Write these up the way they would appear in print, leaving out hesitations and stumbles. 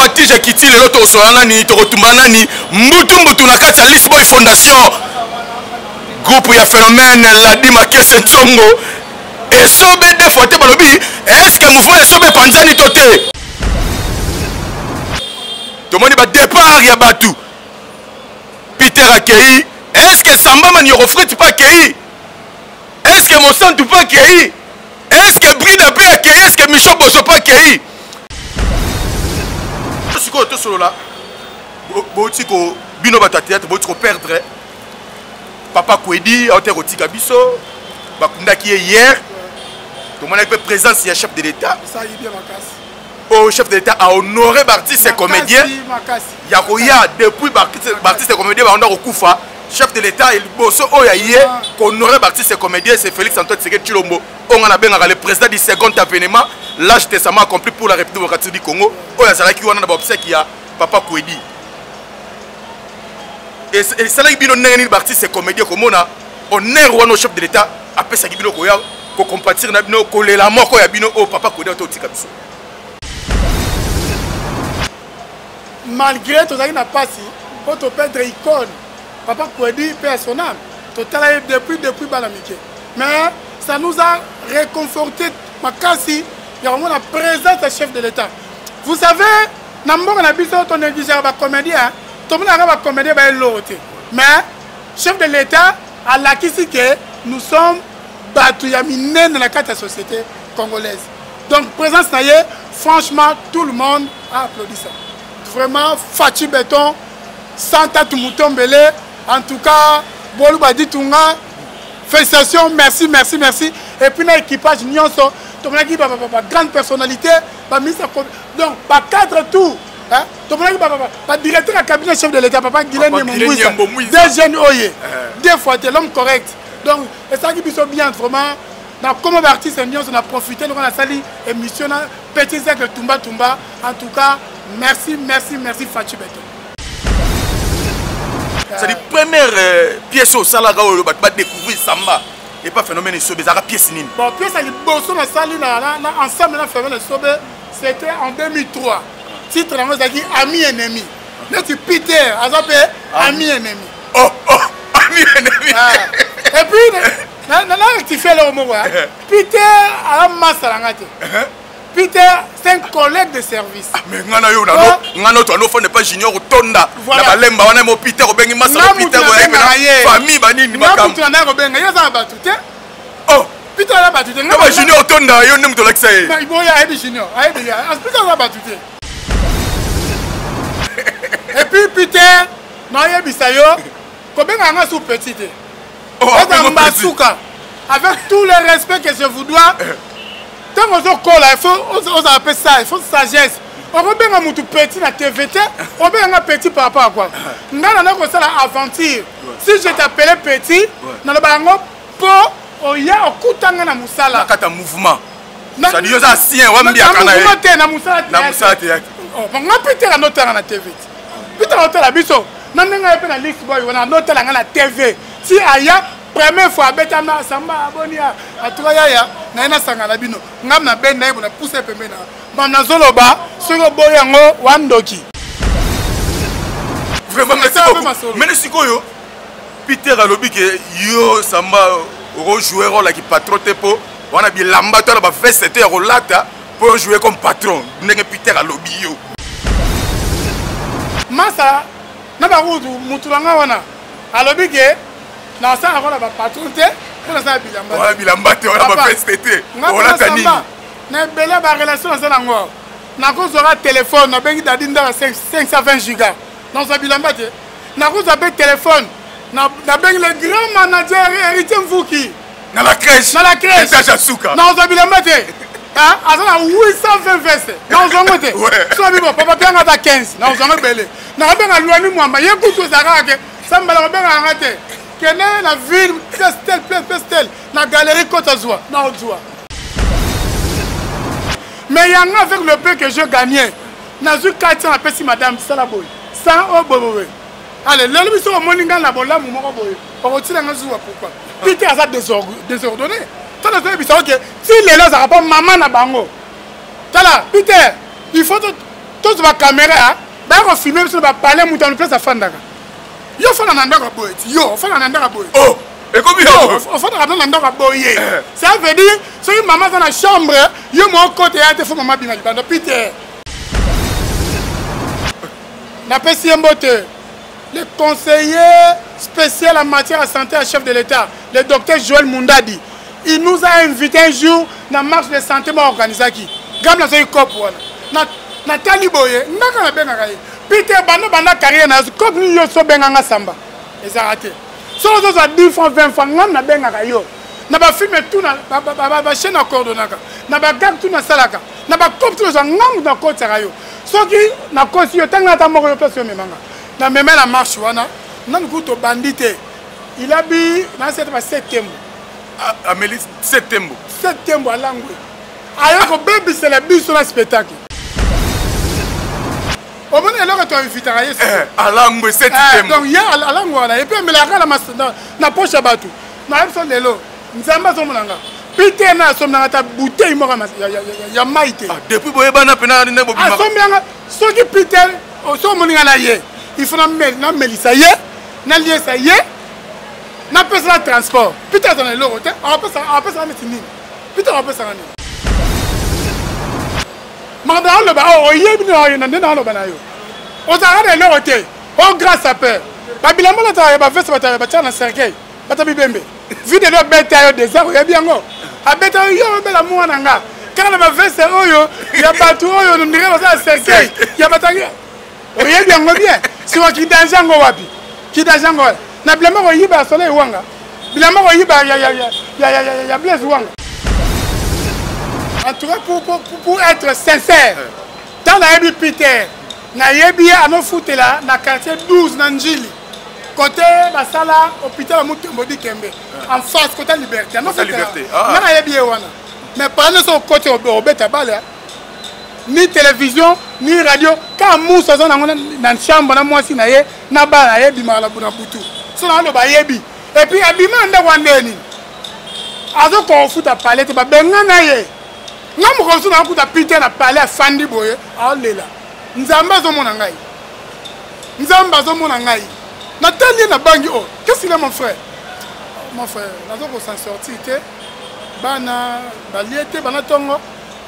Tije Kiti le loto solangani to kotumbanani mbutu na kati ya Lisboy Fondation groupe ya phénomène la Dima Kese Tsongo et sobe de fois balobi est-ce que mouvement sobe panzani toté to moni ba départ ya batu Peter Akei est-ce que Samba Mani Rofret pas Akei est-ce que Monsanto pas Akei est-ce que Brida pas Akei est-ce que Michel Bosso pas Akei siko to solo là botiko bino batatiate botiko perdre papa Kwedi a été rotika biso bakundaki hier tout le monde a présence il y a chef de l'état au chef de l'état a honoré l'artiste et comédien yakoya depuis l'artiste et comédien on a okufa chef de l'état il bosso oyaye honoré l'artiste et comédien c'est Félix Antoine Tshisekedi Tshilombo on a benga le président du second avènement l'âge testament accompli pour la République démocratique du Congo oyazalaki wana na obsèque ya papa Kwedi et c'est là que bino nengani l'artiste et comédien comme on a honneur wana au chef de l'état après ça bino koya ko compatir na bino ko lela moko ya bino o papa Kwedi to tika biso malgré tout ça qui n'a pas si pour te perdre icône papa Kwedi personnel total depuis Balamike mais ça nous a réconforté makasi il y a vraiment la présence du chef de l'état vous savez nambo na biso to négliger ba comédien tout le monde a ba comédien ba l'autre mais chef de l'état a l'acquis que nous sommes battus ya minen dans la carte de la société congolaise donc présence na yé franchement tout le monde a applaudi ça vraiment Fachi Béton Santa Tumutombele en tout cas Bolou Badi Tunga félicitations merci et puis dans l'équipage nyonso tout le monde qui grande personnalité donc pas cadre tout hein tout le monde pas directeur de cabinet chef de l'état papa Guilherme Mbouissa des jeunes oye deux fois l'homme correct donc et ça qui est bien vraiment comme artiste on a profité on a sali émission petit cercle Tumba en tout cas merci Fachi Béton c'est la première pièce au Salaga où va découvrir Samba et pas phénomène sobe ça pièce nini bon pièce ali bosso na sali na ensemble na phénomène sobe c'était en 2003 titre na zaki ami ennemi net Peter azape ami ennemi oh ami ennemi et puis na rectifier le mot Peter a masalangate Peter, c'est un collègue de service. Mais ngana to no n'est pas junior tonda. Na balemba wana mo Peter obengi masa Peter famille banini bakam. Na na obenga yo za batute. Oh, Peter la batute. Na junior tonda yo nem to lakisa e. Mais boya aibi junior, aibi ya. Peter la batute. Et puis Peter, na yebi sayo, ko benga nga sous petite. Oh, Mbasuka. Avec tout le respect que je vous dois. Tant qu'on il faut appeler ça, il faut sagesse. On va bien un petit na TVT, on va bien un petit par rapport à quoi. Nous avons ça l'aventure. Si je t'appelais petit, nous avons pour il y a un coup de temps na musala. Kata mouvement. Ça dit ça sien, on va bien kana. Na musala. Na musala te. Oh, on va peut-être la noter na TV. Peut-être noter la biso. Non non on na list boy, on a noter la TV. Si aya première fois betama Samba abonia atoya ya na ina sangala bino ngam na ben na ibona pousse pembe na bana zoloba soko boyango wandoki vraiment merci sikoyo Peter alobi ke yo Samba rejouer rôle qui patron tepo wana bilamba to na ba veste te rolata pour jouer comme patron ndenge Peter alobi yo masa na ba rudu mutulanga wana alobi ke na ça avant la patron te pour ça bilamba voilà bilamba te on va fester on la tani na bela ba relation na ça ngo na ko zora téléphone na bengi dadinda 520 giga dans ça bilamba te na ko zabe téléphone na bengi le grand manager héritier Mvuki na la crèche Tacha Souka na ça bilamba te hein azana 820 veste na zongo te so bibo papa pianga ta 15 na zongo belé na benga luani mwamba yekutu zaka ke Samba la benga ngate Kene la ville, Pestel, la galerie Côte d'Azur, non Azur. Mais il y en a avec le peu que je gagnais. N'a eu 400 à Pessi Madame Salaboy. 100 au Boboé. Allez, le mission au Moningan la Bola, mon Boboé. On retire un jour pourquoi. Peter a désordonné. Tu as dit que si les gens n'ont pas maman na bango. Tala, Peter, il faut tous ma caméra ba ko filmer sur ba parler mutu en place afandaka yo fana na ndaka boy yo fana na ndaka boy oh et comme yo fana na ndaka boy ça veut dire so maman dans la chambre yo mon côté ya te fo maman bina libanda Peter na pesi mbote le conseiller spécial en matière de santé à chef de l'État, le docteur Joël Mundadi, il nous a invité un jour dans la marche de santé organisée. Gam na zoyi cop wana. Na taliboye, ndaka na benga kaye. Peter bana carrière na cop ni yo so benga nga samba. Ezarate. So zo za 10 francs 20 francs ngam na benga kayo. Na ba filme tout na ba chaîne coordonnaka. Na ba gag tout na salaka. Na ba cop tout zo ngam na kota kayo. So ki na kosi yo tanga ta moko yo place yo memanga. Na même la marche wana nan kuto bandité il a bi na cette pas septembre Amélie septembre à Langwe ayo ko baby c'est le bus sur le spectacle au moins elle aurait invité à Langwe septembre donc hier à Langwe wana et puis mais la kala na poche batu na elle son lelo nzamba zo monanga Peter na somna ta bouteille mo ya maite depuis boye bana pena ne bo bima somna so ki Peter o so moninga na ye il faut na melisa ye na lié ça ye na pesa la transport Peter dans le hôtel on peut ça mettre ni Peter on peut ça ni manda le ba o ye bi na na lo ba na yo o za ga le hôtel o grâce à peur ba bilamba la ta ba veste ba ta ba na cercueil ba ta bibembe vide le beta yo des arts ya biango a beta yo be la mwana nga kana ba veste oyo ya batu oyo ndire ba sa cercueil ya batangi o ye biango bien si wa kidanjango wapi kidanjango na bilamba ko yiba soleil wanga bilamba ko yiba ya blaise wanga en tout cas pour être sincère dans la yebi Peter na yebi ano foutela na quartier 12 na Njili côté basala hôpital Mutembo di Kembe en face côté Liberté no Liberté na yebi wana mais pas ne son côté obeta bala ni télévision ni radio quand moussa zona na chambre na mwasi na ye na ba na ye bimala buna butu so na lo ba yebi et puis abima nda wandeni azo ko futa palette ba benga na ye ngamu ko so na kuta Peter na palais fandi boye a lela nzamba zo mona ngai na tandi na bangi oh qu'est-ce qu'il est mon frère nazo ko s'en sortir te bana baliete bana tongo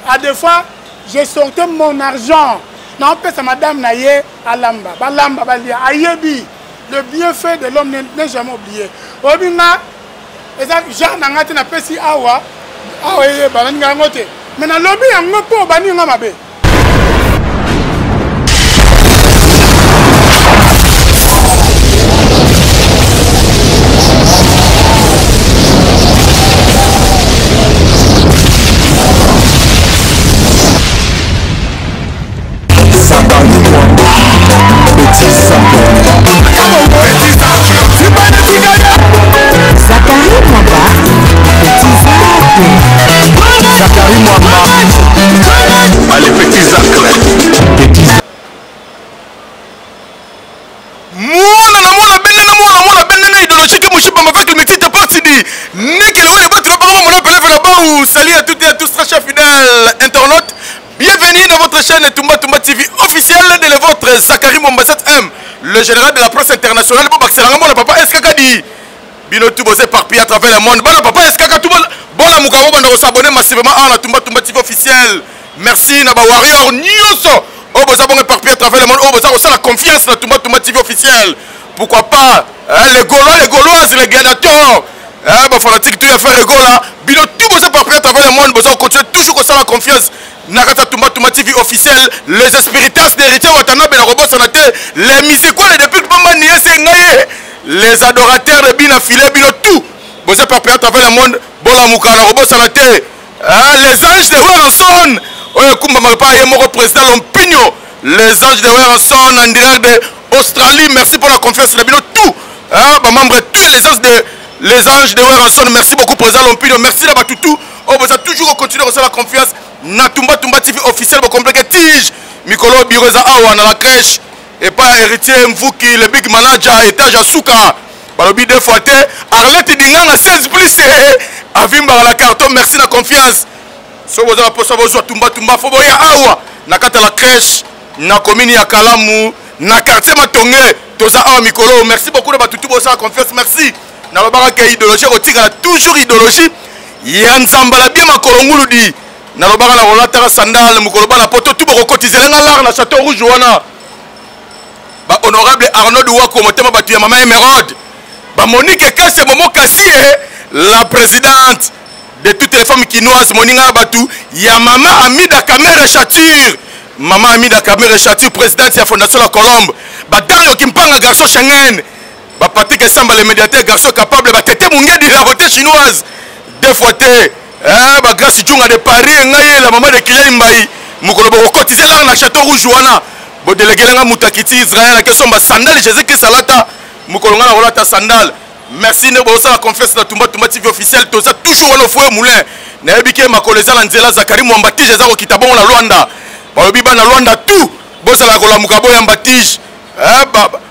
à des fois j'ai sorti mon argent. Non, c'est madame Naye Alamba. Balamba Balia. Ayebi. Le bienfait de l'homme n'est jamais oublié. Obinga. Et ça, Jean Nangate n'a pas si awa. Awa ye balanga ngote. Mais na lobby ngopo bani ngamabe. Allez, petits actes. Mona benena idéologie que Mouchiba avec le métier de parti dit nickel ouais votre programme on appelle là-bas salut à toutes et à tous très chers fidèles internautes. Bienvenue dans votre chaîne Tumba TV officielle de votre Zachary Mombasat M, le général de la presse internationale. Bon accélérant mon papa SKK dit bino tout bosé par pied à travers le monde. Bon papa SKK tout bon la mukabo bando s'abonner massivement à la Tumba TV officielle. Merci Naba Warrior Nyoso. Oh bosa bon éparpillé à travers le monde. Oh bosa aussi la confiance dans Tumba TV officielle. Pourquoi pas les Gaulois, les Gauloises, les gladiateurs. Bah fanatique tout à fait rigolo là. Bino tout bosa éparpillé à travers le monde. Bosa continue toujours comme ça la confiance. Nakata Tumba TV officiel, les espiritas d'héritiers Watanabe la robot sanate, les musicaux les depuis que Bamba Niese Ngaye, les adorateurs de Bina Filé Bino tout. Bosa éparpillé à travers le monde. Bola Mouka la robot sanate. Les anges de Weranson. Mon président Lompigno, les anges de Weranson en direct d'Australie, merci pour la confiance. Tout, membre, tous les anges de Weranson, merci beaucoup président Lompigno, merci d'avoir tout. On vous a toujours continué à recevoir la confiance. Natumba TV officiel, vous comprenez Tige, Mikolo Biroza Awa dans la crèche, et pas héritier Mvuki, le big manager, étage à Souka, Balobi deux fois, Arlette Dinganga 16 plus, Avimba la carton, merci de la confiance. So vous avez posé vos Tumba Foboya Awa, Nakata la crèche, na commune ya Kalamu na quartier Matonge toza awa mikolo. Merci beaucoup de batutu bosa confiance. Merci na lobaka ke idéologie kotika toujours idéologie ya nzambala bien makolo nguludi na lobaka na rolata sandal mukolo bana poto tu boko kotizelenga lar na Château Rouge wana ba honorable Arnaud Douako motema batu ya mama Emeraude ba Monique Kasse Momo Kassie la présidente de toutes les femmes quinoises moninga batu ya mama Amida Kamere Chature mama Amida Kamere Chature présidente de la fondation la Colombe ba Dario Kimpanga garçon Schengen ba Patrick Samba le médiateur garçon capable ba Tété Mungedi la route chinoise deux fois té ba grâce Djunga de Paris ngai la maman de Kiai Mbai mukolo boko kotiser là na Château Rouge wana bo délégué nga mutakiti Israël ke somba sandal Jésus Christ salata mukolo nga na rolata sandal. Merci ne bosa la confiance na Tumba TV officiel toza toujours le fouet moulin na ebike makoleza la nzela Zakari Mwambatije za ko kitabongo na Luanda balobi ba na Luanda tout bosa la kola mukabo ya Mbatije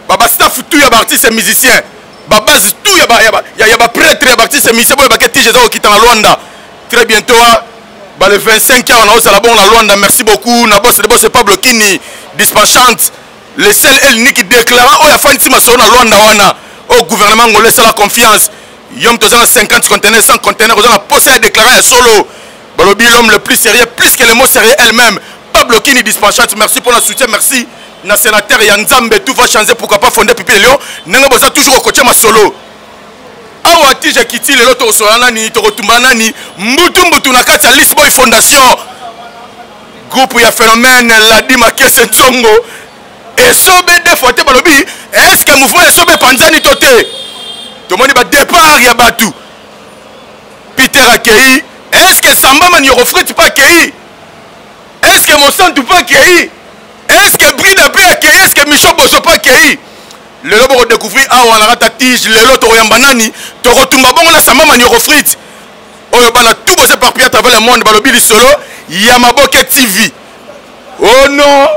baba staff tout ya artiste et musicien ba base tout ya ba prêtre ya artiste et musicien boy ba ketije za ko kita na Luanda très bientôt ba le 25 ans on a la bon la Luanda. Merci beaucoup na boss de boss Pablo Kini dispatchante le seul el qui déclara o ya fanti masona na Luanda wana au gouvernement ngolais la confiance yom tozana 50 conteneurs 100 conteneurs ozana poste à déclarer solo balobi l'homme le plus sérieux plus que le mot sérieux elle-même Pablo Kini dispatchante. Merci pour le soutien. Merci na sénateur ya Nzambe tout va changer pourquoi pas fonder Pipi Léon nanga boza toujours au côté ma solo awa tije kiti le loto solana ni to retumba nani mbutu na kati ya Lisboy Fondation groupe ya phénomène la dima kese ntsongo esobe de fois te balobi est-ce que mouvement esobe panzani toté to moni ba départ ya batu Peter Akei est-ce que Samba man yorofrit pas Akei est-ce que Monsanto pas Akei est-ce que Brida pas Akei est-ce que Micho Boso pas Akei le lobo découvrir awa na rata tige le loto yamba nani to retumba bongo na Samba man yorofrit oyo bana tout bosse par à travers le monde balobi li solo ya Maboke TV. Oh non,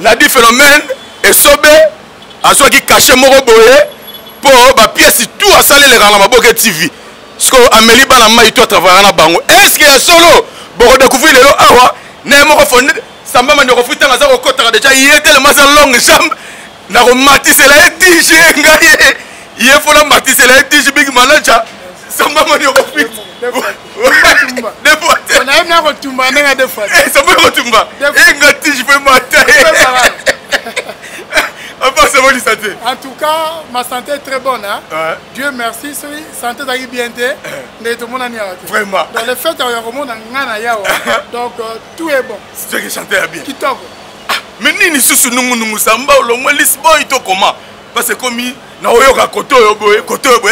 la dit phénomène et sobe à soit qui caché moro boye pour ba pièce tout à saler les dans la Maboke TV. Ce que Amélie bana mai tout à travers na bango. Est-ce qu'il y a solo pour découvrir le awa ne moro fondé Samba man yorofrit na za ko kota déjà il était le mazal longue jambe na ko matisse la tige ngai il faut la matisse la tige big manager Samba man yorofrit. Des fois, on a même retumba, n'est-ce pas des fois. Ça peut retumba. Et ngati, je peux m'attaquer. En tout cas, ma santé est très bonne. Hein? Ouais. Dieu merci, santé d'ailleurs bien. Vraiment. Dans le fait, donc tout est bon. C'est ce que chanter bien. Qui t'ouvre. Mais ni sous nous samba ou le moins Lisboa il comment. Parce que comme na oyoka koto boye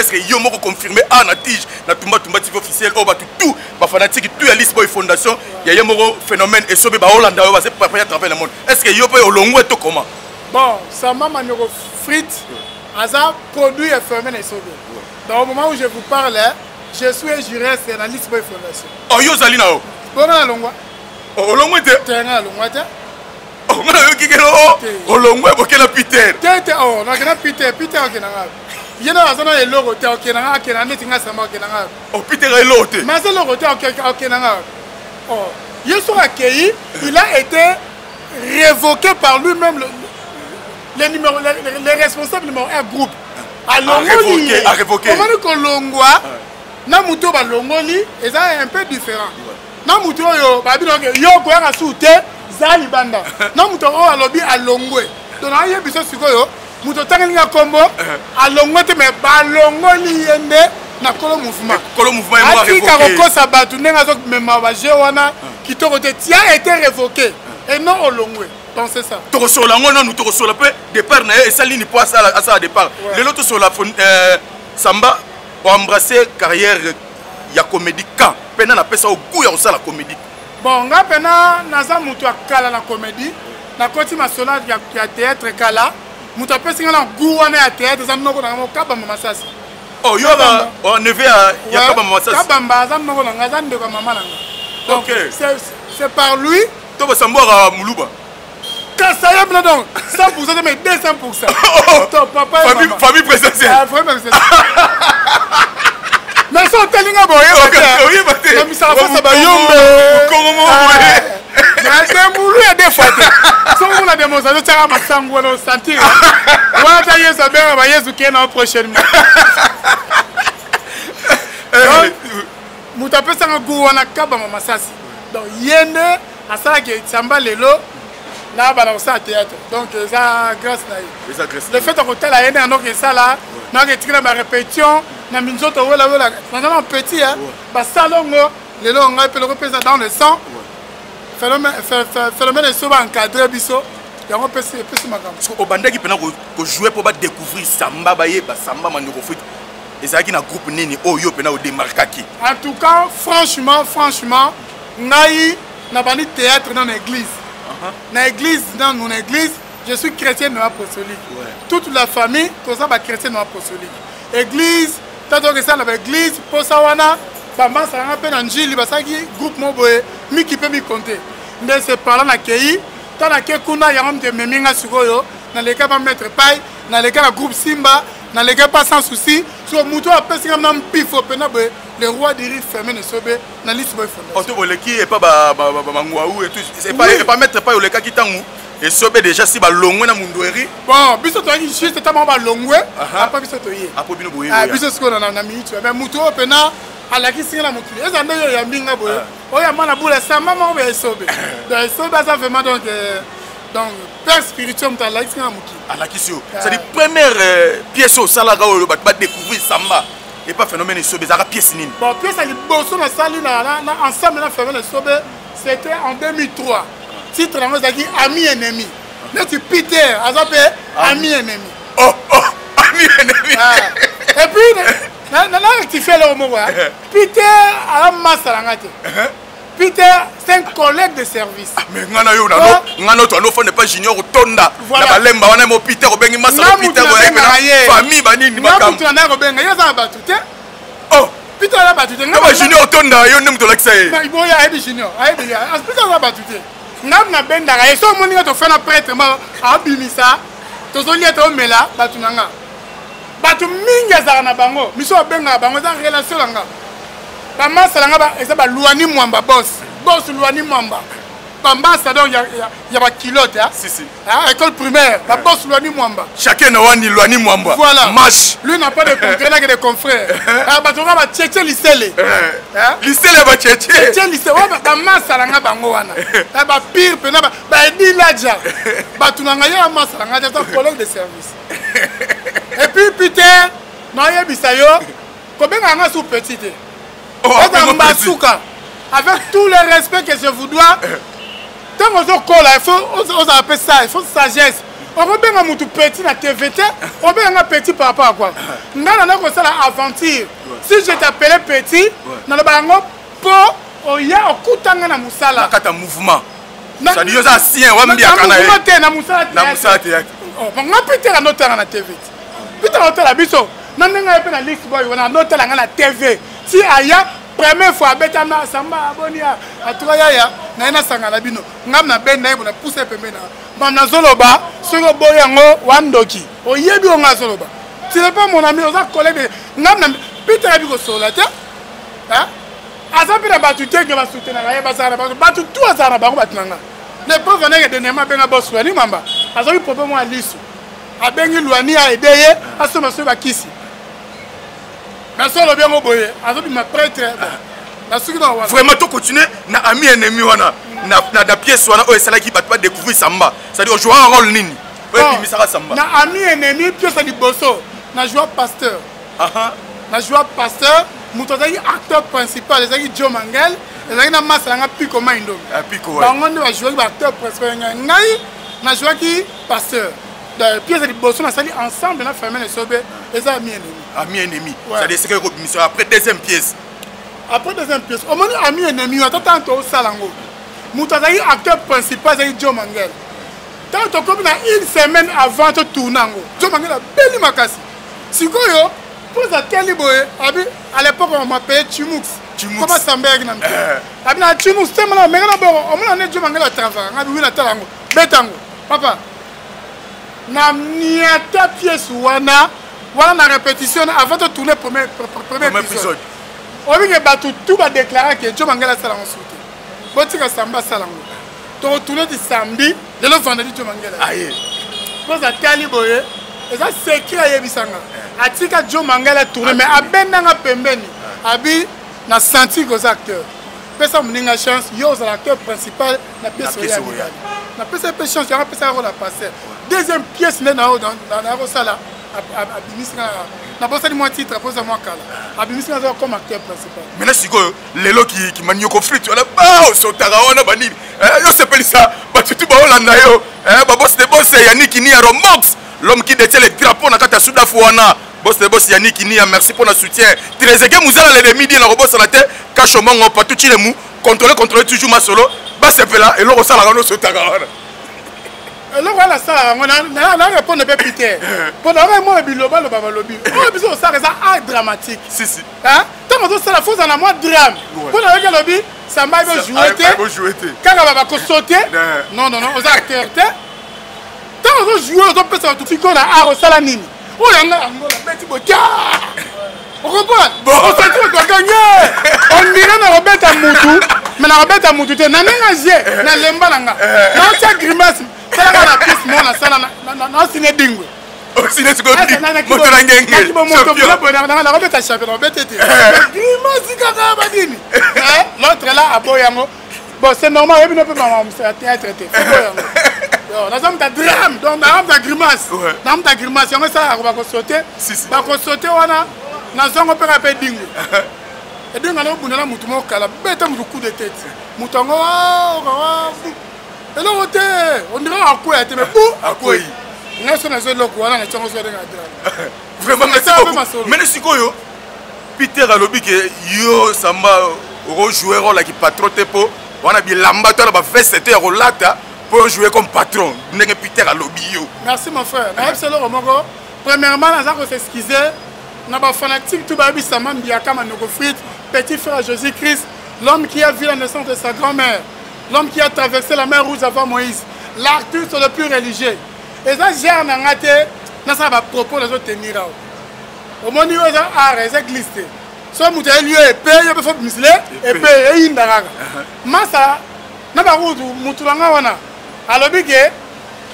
est-ce que yo moko confirmer na tige na Tumba TV officiel o ba tout ba fanatique tout ya Lisboa Fondation ya yemoko phénomène et sobe ba Hollande ba c'est pas à travers le monde. Est-ce que yo peut olongwe to comment? Bon, ça m'a manoko frites hasard produit et phénomène et sobe. Dans le moment où je vous parle, je suis un juriste dans la Lisboa Fondation. Oh yo zali na o. Bona longwa. Oh longwe te. Tenga longwa te. Oh, on l'a dit que Peter. Oh, on a Peter. Peter, ok, il y a un logo, ok, oh, Peter est l'autre. Mais c'est le logo, ok, oh, il a été révoqué par lui-même les responsables numéro 1 groupe. À révoquer. Comment on longwa, na muto ba longoli, et ça est un peu différent. Na muto yo, ba bi yo ko ya soute. Zali banda. Non muto o alobi alongwe. Donc na yebi so sikoyo, muto tangelinga kombo alongwe te me balongoli yende na kolo mouvement. Kolo mouvement est révoqué. Ati ka ko sa batu nenga zo mema ba jewana kitoko te tia a été révoqué et non olongwe. Donc c'est ça. To so la ngona nous to so la peu départ na et ça ligne pas ça à ça départ. Le lot sur la Samba pour embrasser carrière ya comédie quand pena na pesa au goût ya ça la comédie. Bon, nga pena naza mutu akala na comédie, na koti masona ya théâtre kala, mutu apesi nga na goût wana ya théâtre za noko na kaba mama sasi. Oh, yo ba on neve ya kaba mama sasi. Kaba mbaza noko na nga za ndeko mama na nga. Donc c'est par lui. To ba sambora muluba. Kasaya bla donc 100% mais 200%. Ton papa et maman. Famille présidentielle. Ah, famille présidentielle. Mais ça telinga boye. Oui, mais ça va ça ba yombe. Comment Mais c'est moulu il y a des fois. Si on a des démonstration, tu as ma sang ou sentir. Voilà, tu as Yesu bien, va Yesu qui est dans prochainement. Muta pesa nga guwana kaba mama sasi. Donc yene asala ke tsamba lelo na bana au théâtre. Donc ça grâce na lui. Le fait que tel a yene donc ça là, na que tikina ma répétition, na minzoto wala wala. Pendant petit hein, ba salongo lelo nga pe le représenter dans le sang. Phénomène soba encadré biso. Yango pesa makam. Au bandaki pena ko jouer pour ba découvrir samba baye ba samba mandoko foot. Et ça qui na groupe nini oyo pena au démarquaki. En tout cas, franchement, naï n'a pas de théâtre dans l'église. Dans l'église, dans mon église, je suis chrétien non apostolique. Toute la famille, tout ça va chrétien non apostolique. Église, tant que ça dans l'église, pour ça wana, maman ça rappelle Angeli, parce que groupe moboé, mi qui peut mi compter. Mais c'est par là na kei, tant na kei kuna yam de meminga sugoyo, dans les cas va mettre paille, dans les cas groupe Simba. Dans les gars pas sans souci, sur Moutou a passé comme un pifo, le roi d'Iri fermé ne sauve, dans l'île de on te voit qui est pas mangouaou et tout, c'est pas mettre pas le cas qui t'en et sauver déjà si ba longwe na mundoueri. Bon, biso to yi juste tellement ba longwe, après biso to yi. Après bino boye. Ah biso sko na minute, mais Moutou pena ala ki singa Moutou. Eza ndeyo ya mbinga boye. Oya mana bula sa maman be sauver. Donc sauver ça vraiment donc père spirituel m'ta la singa Moutou. C'est la première pièce au Salaga où va découvrir Samba et pas phénomène sobe ça pièce nini. Bon pièce ali bosso na sali na ensemble na phénomène sobe c'était en 2003. Titre là dit ami ennemi. Notre Peter azapé ami ennemi. Oh ami ennemi. Et puis na rectifier le mot Peter a masalangate. Peter, c'est un collègue de service. Mais tu n'es pas junior ou tonda. Nabalemba wana mo Peter obengi masa Peter famille banini makam. Tu na obenga yo za batute. Oh, Peter la batute. Ngaba junior tonda yo nem to lakisa e. Mais boya aibi junior, aibi ya. Peter la batute. Ngam na benda ga so moninga to fena prêtre ma abimisa. To zo lieta o mela batunanga. Batu minga za na bango. Miso obenga bango za relation langa. Bamba salanga ba eza ba luani mwamba boss luani mwamba bamba ça donc y a ba kilote hein si école primaire ba boss luani mwamba chacun na wani luani mwamba voilà marche lui n'a pas de concurrent que des confrères ba tonga ba tchétché lycée lycée ba tchétché lycée wa bamba salanga bango wana ba pire pena ba di laja ba tunanga ya ma salanga ja collègue de service et puis Peter na yebisa yo ko benga nga sous petite. Avec tout le respect que je vous dois, tant qu'on colle, il faut appeler ça, il faut sagesse. On va bien un petit na TVT, on va bien un petit par rapport à quoi. Nous avons comme ça l'aventure. Si je t'appelais petit, nous avons pour il y a un coup de temps dans Moussala. Un mouvement. Ça dit ça sien, on va bien canal. Na Moussala. Na Moussala théâtre. Oh, on va peut-être un autre na TV. Peut-être un autre la biso. Nan nga pe na list boy, on a un autre na TV. Si aya première fois beta na samba abonia atoya ya na ina sanga na bino ngam na ben na ibona pousse pembe na bana zoloba soko boyango wandoki oyebi onga zoloba tu n'es pas mon ami oza collègue ngam na Peter abi ko sola te hein azapi na batu te ke ba soutenir na ba sara ba batu tout azara ba ko batinanga le pauvre nègre de nema benga boss wani mamba azoki problème wa lisu abengi luani a aider asoma so ba kisi. Mais ça, le bien au boye, avec ma prêtre, vraiment, tu continues, na ami ennemi, na pièce, c'est là qui va pas découvrir Samba. C'est-à-dire, on joue un rôle nini. Na ami ennemi, pièce à Liboso, na joueur pasteur. Na joueur pasteur, Moutazaki acteur principal, les amis Joe Mangel, les amis na masse, na Pico Maindo. Pico, ouais. On va jouer acteur principal, na joueur qui pasteur. Pièces de Bosso, on a sali ensemble, on a fermé les sobés, les amis ennemis. Amis ennemis. C'est-à-dire que après deuxième pièce. Après deuxième pièce, au moins amis ennemis, on attend au salango. Moutazaki acteur principal, c'est Joe Mangel. Tant que comme une semaine avant de tourner, Joe Mangel a belle makasi. Si quoi yo, pour ça quel boy, à l'époque on m'appelait Chimux. Comment ça m'berg n'a pas? Abi na Chimux, c'est maintenant, mais là on m'a dit Joe Mangel a travaillé. Abi oui na talango, betango, papa. Na niata pièce wana na répétition avant de tourner premier épisode. On vient battre tout va déclarer que Joe Mangela salango sauté. Botika samba salango. tu retournes du samedi, de le vendredi tu Mangala. Aïe. Parce que Taliboye, et ça secret à Yebisanga. Atika Joe Mangala tourné, mais à Benanga Pembeni, Abi n'a senti que acteur. Personne n'a chance, yo c'est l'acteur principal la pièce royale. La pièce chance, il y a un rôle à passer. Deuxième pièce dans la salle à Bimisanga. Na bossa di moi titre pour ça moi kala. Abimisanga comme acteur principal. Mais là c'est quoi lelo qui manio conflit on a ba so taraona banini. Yo s'appelle ça ba tutu ba Hollanda yo. Ba boss de boss Yannick ni à Romox, l'homme qui détient les drapeaux na kata Souda Fouana. Boss de boss Yannick ni merci pour le soutien. Trezeke Mouzala les midi na robot sur la tête, cache mongo pas tout chilemu, contrôler toujours ma solo. Ba c'est là et l'oro ça la no so taraona. Alors voilà ça, on a répondu à Peter. Pendant un mois, le biloba, le babalobi. On a besoin de ça, c'est art dramatique. Si, si. Hein? Tant que ça, la fausse en a moins de drame. Pendant le lobby, ça m'a joué. Quand on va sauter, non, aux acteurs. Tant que jouer, on peut se retrouver qu'on a art au salanine. Oh, il y a un petit bout. On comprend? On s'est dit qu'on doit gagner. On dirait qu'on rebête à Moutou. Mais on rebête à Moutou. On a négagé. On a l'embalanga. On a grimace. C'est la pièce, moi, la salle, on a signé dingue. On a signé ce qu'on dit. Moto la gang. On a rebête à champion. On a rebête à grimace. L'autre est là à Boyango. Bon, c'est normal. Il n'y a pas de traité. On a un drame. Donc, on a un grimace. On a un grimace. On a ça, on va sauter. On va sauter. On a un peu de dingue. Et donc, on a un peu de mouton. On a un coup de tête. Mouton. Et là, on dirait à quoi? Mais pour à quoi? On a son azolo, on a un changement de drame. Vraiment, mais c'est quoi? Peter a lobby que yo samba rejouer rôle qui patron tepo. On a bien l'ambateur va faire cette relata pour jouer comme patron. N'est-ce Peter a lobby yo. Merci mon frère. Premièrement, on a s'excuser. On a fanatique tout babi Saman Biakama Nogofrit, petit frère Jésus-Christ, l'homme qui a vu la naissance de sa grand-mère, l'homme qui a traversé la mer Rouge avant Moïse, l'artiste le plus religieux. Et ça, j'ai un raté, ça va propos les autres tenir. Au moment où ils ont c'est glissé. Soit vous avez lieu épée, il faut musler, épée et indaraga. Massa, n'a pas route, Moutulanga wana. Alors, big,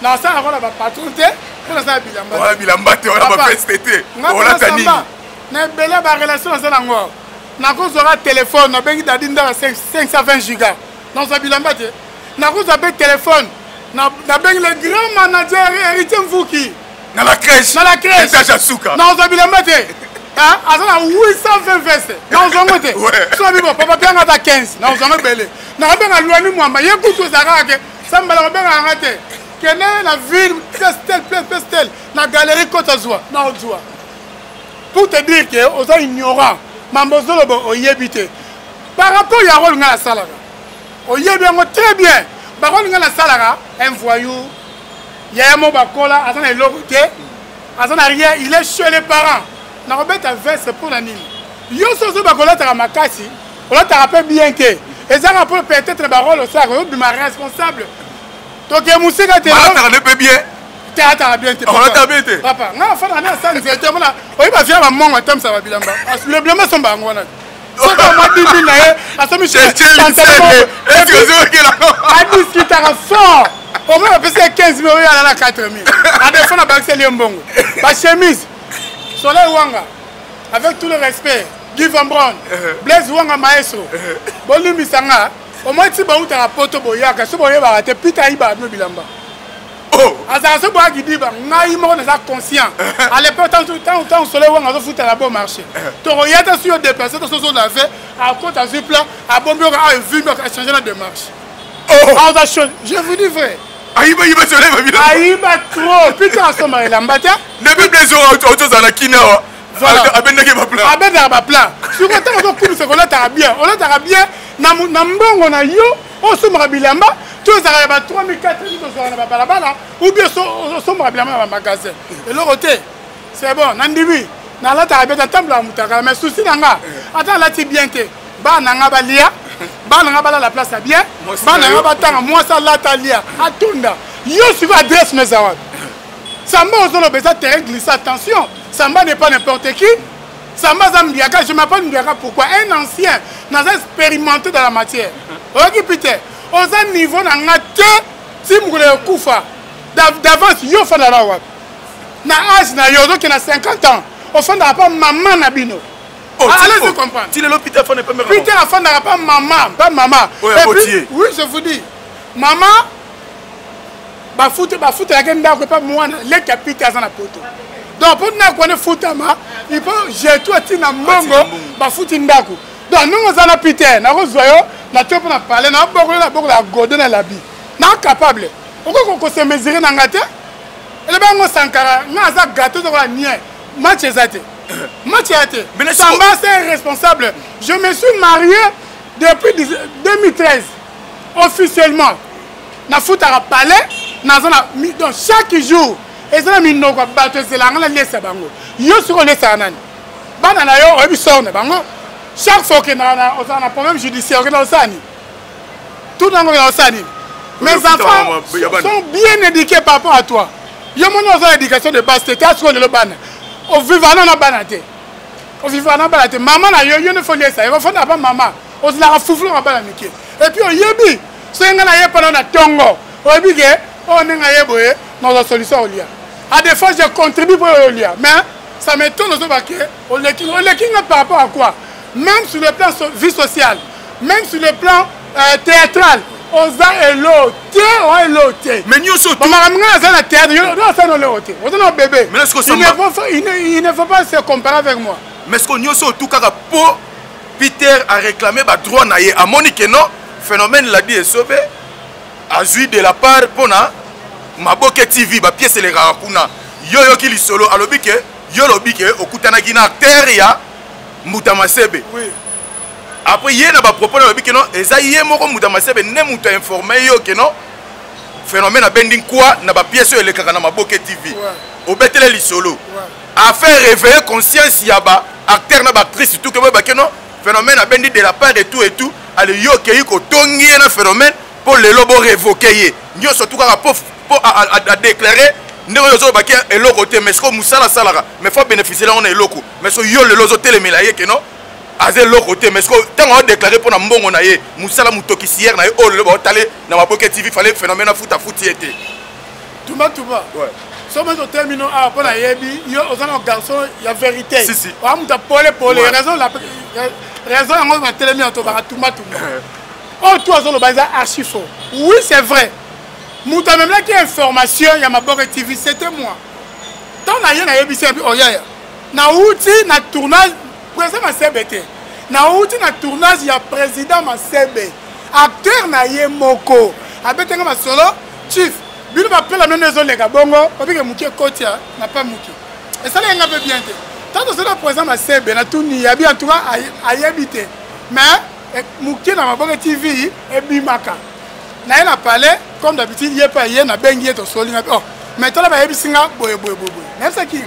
dans ça, on va patronner. On a bilamba. On a bilamba, on a festété. On a tani. Na belle relation dans ça ngwa. Na ko zora téléphone, na bengi dadinda 520 giga. Dans ça bilamba te. Na ko za téléphone. Na bengi le grand manager héritier Mvuki. Na la crèche. Etage Asuka. Na ça bilamba te. Hein? Azana 820 veste. Na zongo te. So bibo papa pianga ta 15. Na zongo belle. Na benga luani mwamba yekuto zarake. Sambala benga ngate. La ville, Pestel, la galerie Côte-Azua, pour te dire que vous êtes ignorant, Mambozolo oyebite. Par rapport à Yarol Ngala Salara, oyebite très bien. Par rapport à la Salara, un voyou, il y a un mot bakola, Azan est l'autre, Azan a rien, il est chez les parents. Na robette à veste pour la nîmes. Yo soso bakola taramakasi, on l'a rappelé bien que, et ça rappelle peut-être le barol au sac, ma responsable. Donc, Moussé a été là. On a bien. On a bien. Papa, on a fait un instant. On va faire un moment où ça va bien. Les blâmes sont bons. On a dit qu'il y a un Michel. On discute fort. On va passer 15 000 à la 4 000. On a défendu la banque de Mbongo. La chemise. Soleil Wanga. Avec tout le respect. Guy Van Braun. Blaise Wanga Maestro. Bolu Misanga. Au moins, si vous avez un poteau, vous avez un poteau, vous avez un poteau, bilamba. Oh! Azaraso boa gidi ba ngai mo na conscient. À l'époque tant soleil on a foutu la bon marché. To royata sur des personnes to so na fait à côté à ce plan à bomber à vu à changer la démarche. Oh! Ah chose, je vous dis vrai. Aïba iba soleil ba bilamba. Aïba trop. Putain so ma lamba ta. Ne be besoin autre chose à la kina. Voilà. Abenaki ba plan. Abenaki ba plan. Sur quand on coupe ce qu'on a bien. On a bien na mbongo na yo o so ma bilamba. Tous les arabes 3 4 ou bien sont dans magasin. Et le côté, c'est bon, Nandibi, dans la table de temple à Moutaka, mais souci d'anga. Attends, là, tu bien te. Ba nanga balia, ba nanga bala la place à bien, ba nanga batanga, moi ça la talia, atunda. Yo sur adresse mes arabes. Samba aux zones besoin terrain glissé, attention. Samba n'est pas n'importe qui. Samba Zambiaka, je m'appelle Mbiaka pourquoi un ancien n'a expérimenté dans la matière. Ok, Peter. oza niveau na nga te si mokolo ekufa d'avance yo ofandaka wapi na age na yo ozoke na 50 ans ofandaka pa mama na bino. Allez-y comprendre. Si l'hôpital n'est pas mère. Peter a fait pas maman, pas maman. Oui, je vous dis. Maman, ba foot la game d'argent pas moi les capitales dans la poto. Donc pour nous connaître foot ama, il faut j'ai tout à na mbongo, ba foot ndako. Donc nous on a Peter, na rozoyo, na tu pour na parler na boko la godon na labi. Na capable. Pourquoi qu'on se mesurer na ngate? Et ben on sankara, na za gâteau de la nie. Match ezate. Mathiate, Samba c'est responsable. Je me suis marié depuis 2013. Officiellement. Na foutara palais. Donc chaque jour. Et ça mi no ko bato c'est la ngala lesa bango. Yo sur lesa nani. Bana na yo obi sone bango. Chaque fois que on a un problème judiciaire que dans sani. Tout dans le sani. Mes enfants sont bien éduqués par rapport à toi. Yo mon éducation de base c'était à ce le bana. Au vivant na banate. Au vivant na banate. Maman na yo ne faut laisser. Il faut pas maman. On se la foufle na banamike. Et puis on yebi. So nga na ye pendant na tongo. O yebi ke on nga ye boye dans la solution au lia. À des fois je contribue pour le lia. Mais ça m'étonne de voir que on le king par rapport à quoi? Même sur le plan vie sociale, même sur le plan théâtral. Oza elote o elote. Mais nous sommes. Maman nga za na théâtre, non ça non elote. On a bébé. Mais est-ce que il ne faut pas se comparer avec moi. Mais est-ce que nous sommes tout cas pour Peter a réclamé ba droit na ye a Monique non phénomène l'a dit et sauvé a joué de la part pona Maboke TV ba pièce les rakuna yo ki li solo alobi ke yo lobi ke okutana gina acteur ya Mutama Sebe. Oui. Après, il y a des propos qui non, et ça y est, moi comme Mutama Sebe, ne mouta informé que non, phénomène à bending quoi, n'a pas pièce sur les carans ma Boke TV. Au bétel li solo. À faire réveiller conscience yaba, acteur n'a pas actrice tout que non, phénomène à bending de la part de tout et tout, allez yo qui ko tongi un phénomène pour les lobos révoquer. Nous surtout à déclarer. Nous avons dit que le côté mais ce que Moussala Salara, mais faut bénéficier là on est loco. Mais ce yo le lozo télé que non. Azel lo côté mais ce que tant on a déclaré pour na mbongo na ye Moussala mutoki hier na ye oh le talé na ma Boke TV fallait phénomène à foot était Touba ouais so mais au termino a pour na yebi yo ozana garçon il y a vérité si wa muta pole raison on a télé mi en toba Touba oh toi zo lo baza archi faux oui c'est vrai muta même là qui information il y a ma Boke TV c'était moi tant na ye na yebi c'est oh ya na outi na tournage président Masebe na outi na tournage ya président Masebe acteur na ye moko abetenga masolo chief bino ba pela no nezo lega bongo obike mukie kotia na pas mukie et ça lenga peu bien te tant que le président Masebe na tuni ya bien en tout cas ayebité mais mukie na Boke TV e bimaka na ye na parler comme d'habitude ye pas ye na bengi to solinga oh mais tala ba yebisinga boye même ça qui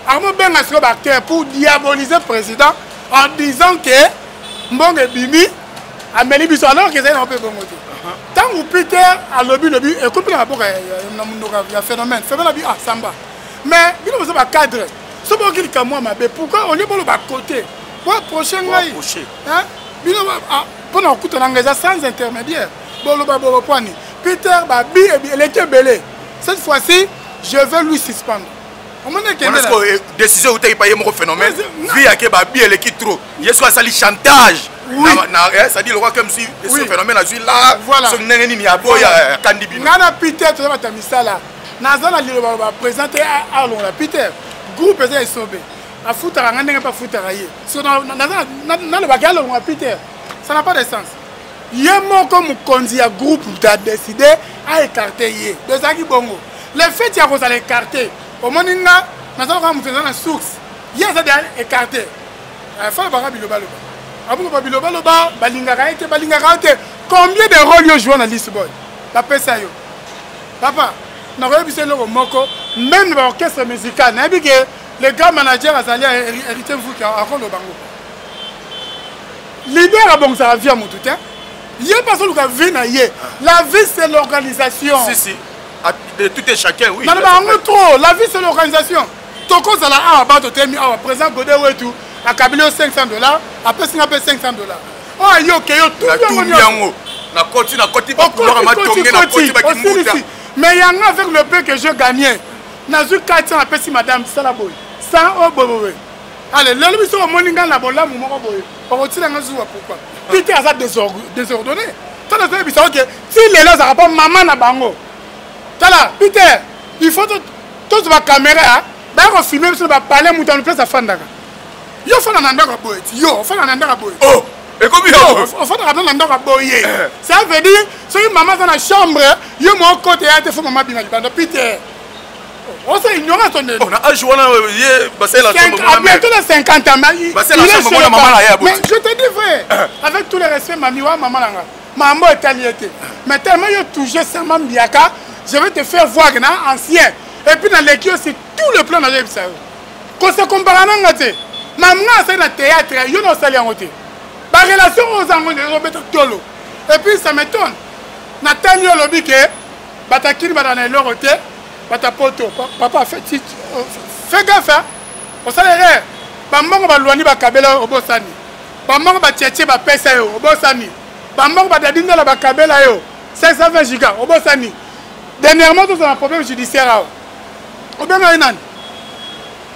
Armo Ben acteur pour diaboliser le président en disant que Mbongo Bimi a mené biso alors que c'est un peu bon côté. Tant que Peter a lobby écoute bien rapport à phénomène ah Samba. Mais il ne veut pas cadre. Ce bon qu'il comme moi pourquoi on est pour le bas côté. Quoi prochain gars. Hein? Pour nous écouter l'anglais sans intermédiaire. Bon le bas point. Peter Babi il était belé. Cette fois-ci, je vais lui suspendre. Est-ce que décision où tu as un phénomène vie à Kebabi elle qui trop il y a ça li chantage ça dit le roi comme si ce phénomène a joué là voilà ce n'est ni à boya candibi nana Peter tu vas t'amuser là nazana li va présenter à la Peter groupe est sauvé à foutre à ngane pas foutre à yé sur dans le bagage on Peter ça n'a pas de sens yemo comme konzi ya groupe a décidé à écarter yé de ça qui bongo le fait il y a qu'on allait écarter au moment où nous avons une source, il y a écarté. Il faut que combien de rôles ils jouent dans Lisbonne? Papa, même l'orchestre musical, le grand manager a hérité vous qui a raconté le bango. L'idée est bon, ça vient mon tout. Il y a personne qui a vu. La vie, c'est l'organisation. Si. De tout et chacun, oui. Non, trop. La vie, c'est l'organisation. Toko Zala a abattu au présent Godéo et tout. À Kabilo $500. Après, c'est $500. Oh, yo, tout bien. Na côté pas couloir ma tomber na côté ba kimuta. Mais yanga avec le peu que je gagnais. Nazu 400 la pesi madame Salaboy. 100 au bobo. Allez, le biso au moninga na bola mu moko boy. Okotila nga zuwa pourquoi? Peter a désordonné. Tala ça biso que si les là ça pas maman na bango. Tala Peter, il faut tout sur la caméra, bah on filme sur va parler mouton place à fandaka. Yo fa na ndaka boy. Yo, fa na ndaka boy. Oh, et comme yo, fa na ndaka boy. Ça veut dire si maman dans la chambre, yo mon côté a te faut maman bien dans Peter. On s'est ignoré ton nez. On a joué là, c'est la chambre. À bientôt les 50 ans, c'est la chambre de maman là. Mais je te dis vrai, avec tous les respects, mamie wa maman là. Maman est qualité. Mais tellement yo touché ça maman biaka, je vais te faire voir que na ancien. Et puis dans l'équipe c'est tout le plan dans ça. Quand se compare na ngate. Maman c'est na théâtre, yo no sali en côté. Ba relation aux angles de Robert Tolo. Et puis ça m'étonne. Nathaniel lobi que batakini badana leur côté. Bata poto papa fais gaffe au salaire bambango balwani bakabela obosani bambango batietie bapesa yo obosani bambango badadinda la bakabela yo 520 giga obosani dernièrement tout un problème judiciaire obenga inani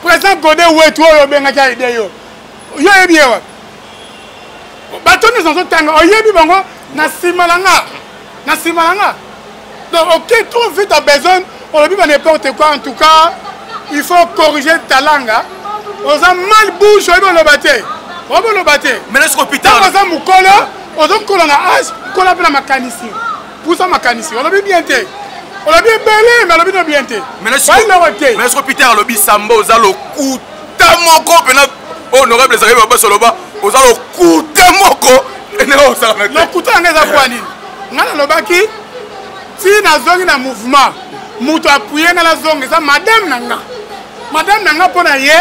président Godé wetu oyo benga ka ide yo yebi wa batoni zonzo tanga oyebi bango na simalanga donc ok trop vite a besoin. On dit n'importe quoi, en tout cas, il faut corriger ta langue. On a mal bouche, on va le battre. Mais est-ce qu'hôpital on a mukolo, on a âge, on a bien mécanicien. Pour ça mécanicien, on a bien été. On a bien belé, mais on a bien bien été. Mais est-ce qu'hôpital a lobby Samba, on a le coup tamoko, honorable les arrivés sur le bas, on a le coup tamoko. Le coup tamoko, on a le baki. Si on a un mouvement. Muto appuyer na la zone ça madame nanga pona ye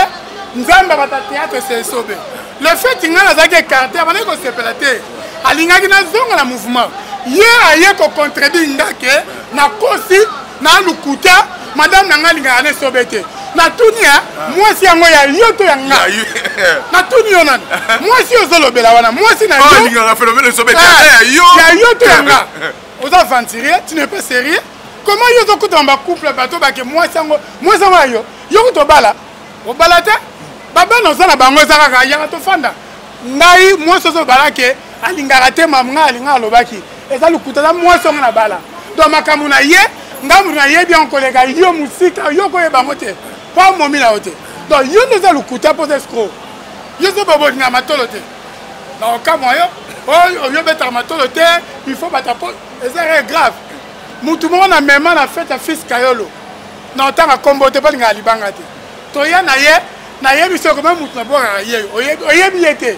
nzamba bata théâtre c'est sobe le fait ngala zake carte abana ko sepelate alinga na zone la mouvement ye aye ko contredire ndake na kosi na lukuta madame nanga linga na sobete na tunia moi si yango ya yoto yanga na tuni yonan moi si ozolobela wana moi si na yo linga phénomène sobete ya yoto yanga oza aventurer tu n'es pas sérieux. Comment ils ont coupé dans ma couple bateau que moi sango yo to bala o balate baba no zana bango zaka ya to fanda ngai moi soso balake alingara te mamnga alinga lobaki eza lukuta na moi songa na bala donc makamuna ye ngamu na ye bien kolega yo musika yo ko e bango te pa momi na ote donc yo no za lukuta pour escroc yo so bobo na matolo te donc kamo yo yo beta matolo te il faut bata po c'est grave. Mutu mo na mema na fête fils Kayolo. Na tanga kombo te pa linga libanga te. To ya na ye biso ko mutu na boka ye. Oye biete.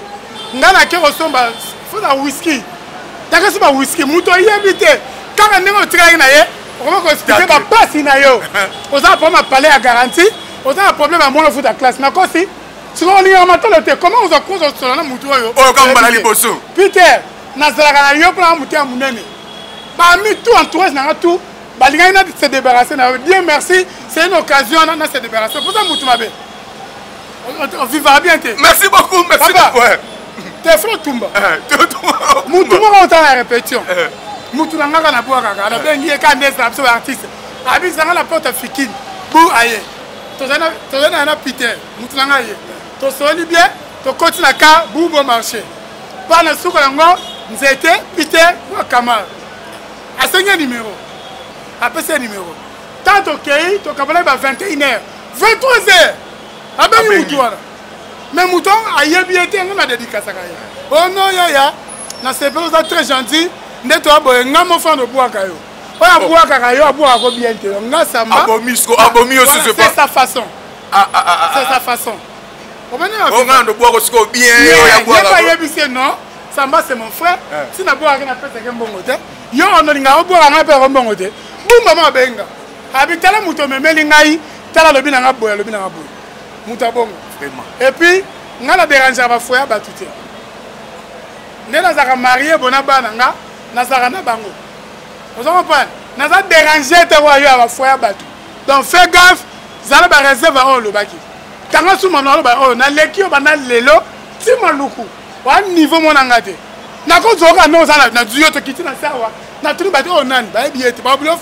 Ngana ke osomba funa whisky. Taka soba whisky mutu ye bite. Kaka ndenge trai na ye. Comment ko expliquer ba passe na yo. Oza problème parler à garantie. Oza un problème à mon foot à classe. Na ko si. Si on linga matolo te comment oza ko so na mutu yo. Oh comme bala liboso. Peter, na zalaka na yo plan mutu ya munene. Parmi tout entourage, tout, Balinga se débarrasser. Dieu merci, c'est une occasion de se débarrasser. Pour ça, on vivra bien. Merci beaucoup, merci beaucoup. T'es frère Toumba. Moutouma, on t'a la répétition. Moutouma, on a boire à la bengue, il artiste. Abi, ça la porte à Fikine. Bou aïe. Tu as un Peter. Moutouma, aïe. Tu sois bien, tu continues à faire bou bon marché. Par le souk, nous étions Peter ou Kamal. À ce numéro, après ce numéro, tant ok, tu as 21h, 23h, à ben mouton. Mais mouton a yébiété, on a dédicace à Kaya. Oh non, ya, na c'est pas très gentil, ne toi boy, n'a mon fan de bois Kayo. Pas à bois Kayo, à bois à bien te. N'a ça m'a. Abomi aussi se fait. C'est sa façon. C'est sa façon. On a de bois aussi bien. Il n'y a pas yébissé, non. Samba c'est mon frère. Si na bois na pète un bon côté. Yo on linga bois na pète un bon côté. Boum maman benga. Habitala muto memeli ngai, tala lobi na bois, lobi na bois. Muta bongo. Vraiment. Et puis ngala déranger ba foya ba tuté. Nena zaka marié bona bana nga na zaka na bango. Vous comprenez? Na za déranger te wa yo ba foya ba tout. Donc fais gaffe, zala ba réserve o lo baki. Tanga sou mano lo ba o na leki o ba na lelo, ti maluku. Wa niveau mon angate nakozoka nozala na duyo to kiti na sawa na tuli bati onani ba ebiete ba bulo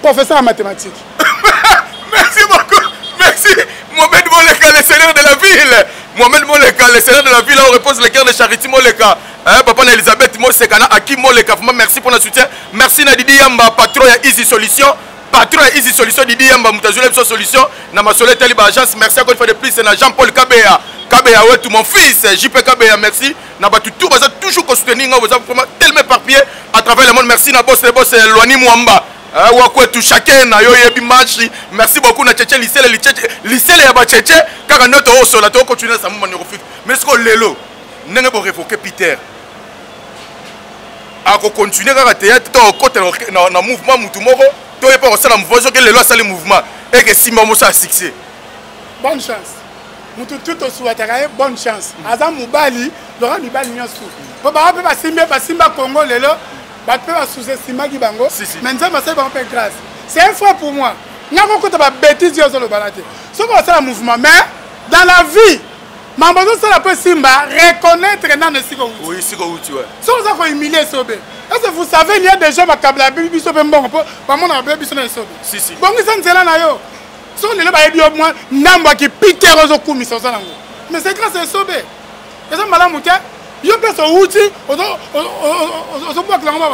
professeur en mathématiques. Merci beaucoup. Merci Mohamed Moleka, le seigneur de la ville. Mohamed Moleka, le seigneur de la ville, on repose le cœur de Charity Moleka. Papa Elisabeth Mosekana, Aki Moleka, merci pour le soutien. Merci Nadidi Yamba, patron ya Easy Solution. Patron ya Easy Solution, Didi Yamba, Moutazule Solution. Namasole Taliba Agence, merci encore une fois de plus. C'est Jean-Paul Kabea. Kabea, ouais, tout mon fils. JP Kabea, merci. Nabatu tout, vous avez toujours soutenir, vous avez vraiment tellement éparpillé à travers le monde. Merci Nabos, le boss, Loani Mwamba. Wakwetu chacun na yo yebi match. Merci beaucoup na Tchétché lycée ya ba Tchétché car notre au sol to continuer ça moment refus. Mais ce que lelo nenge bo révoquer Peter. A ko continuer ka théâtre to côté na mouvement mutu moko to e pas ça la mouvement que lelo ça le mouvement et que Simba mo ça succès. Bonne chance. Mutu tout au souhaitera bonne chance. Azam Mubali, Laurent Mibali nyosu. Bo ba Simba Congo lelo. Mais grâce. C'est un frère pour moi. Il y a beaucoup de bêtises sur le balade. Ce qu'on fait un mouvement, mais dans la vie, ma besoin c'est la peu Simba reconnaître dans le Siko. Oui, Siko tu vois. Si vous avez humilié Sobe. Est-ce que vous savez il y a des gens qui ont la Bible Sobe bon pas mon Bible Sobe. Si si. Bon ils sont là na yo. Si on est là ba au moins namba qui pique rozo kumi ça ça. Mais c'est grâce à Sobe. Et ça malamu ke yo pe so uti ozo bwa klango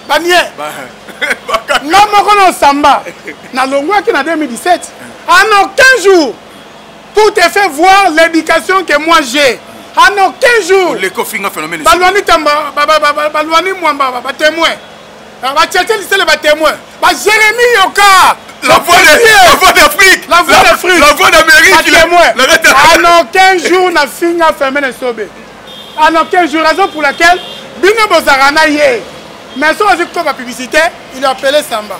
banier na moko na samba na longwa ki na 2017 en aucun jour pour te faire voir l'éducation que moi j'ai en aucun jour les cofinga phénomène balwani tamba balwani mwamba ba témoin ba tchétché lycée ba témoin ba Jérémie Yoka la voix d'Afrique, la voix d'Amérique, en aucun jour n'a fini à fermer les sobés. En aucun jour, raison pour laquelle Bino Bozarana yé. Mais si on dit comme la publicité, il a appelé Samba.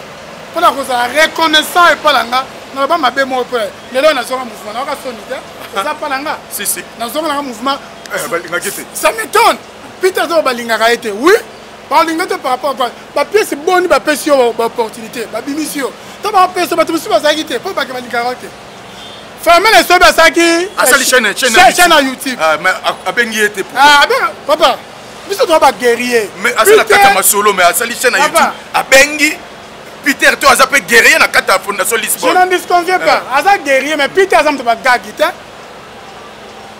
Pour la reconnaissant et pas l'anga, n'a pas ma bémo pour les gens n'a pas un mouvement, n'a pas sonné. Ça pas l'anga. Si si. N'a pas un mouvement. Ça m'étonne. Peter Zobalinga a été oui. Par rapport à quoi? La pièce est bonne, la pièce est opportunité, la bimission. Tu vas faire ça, tu vas faire ça, pour pas que tu aies fermez les sobes à ça qui. Ah, ça, chaîne à YouTube. Ah, mais à Bengi était pour. Ah, ben, papa, tu dois pas guerrier. Mais à ça, la carte solo, mais à ça, chaîne à YouTube. À Bengi, Peter, tu as appelé guerrier dans la carte fondation Lisbonne. Je n'en disconviens pas. À ça, guerrier, mais Peter, ça me fait gagner.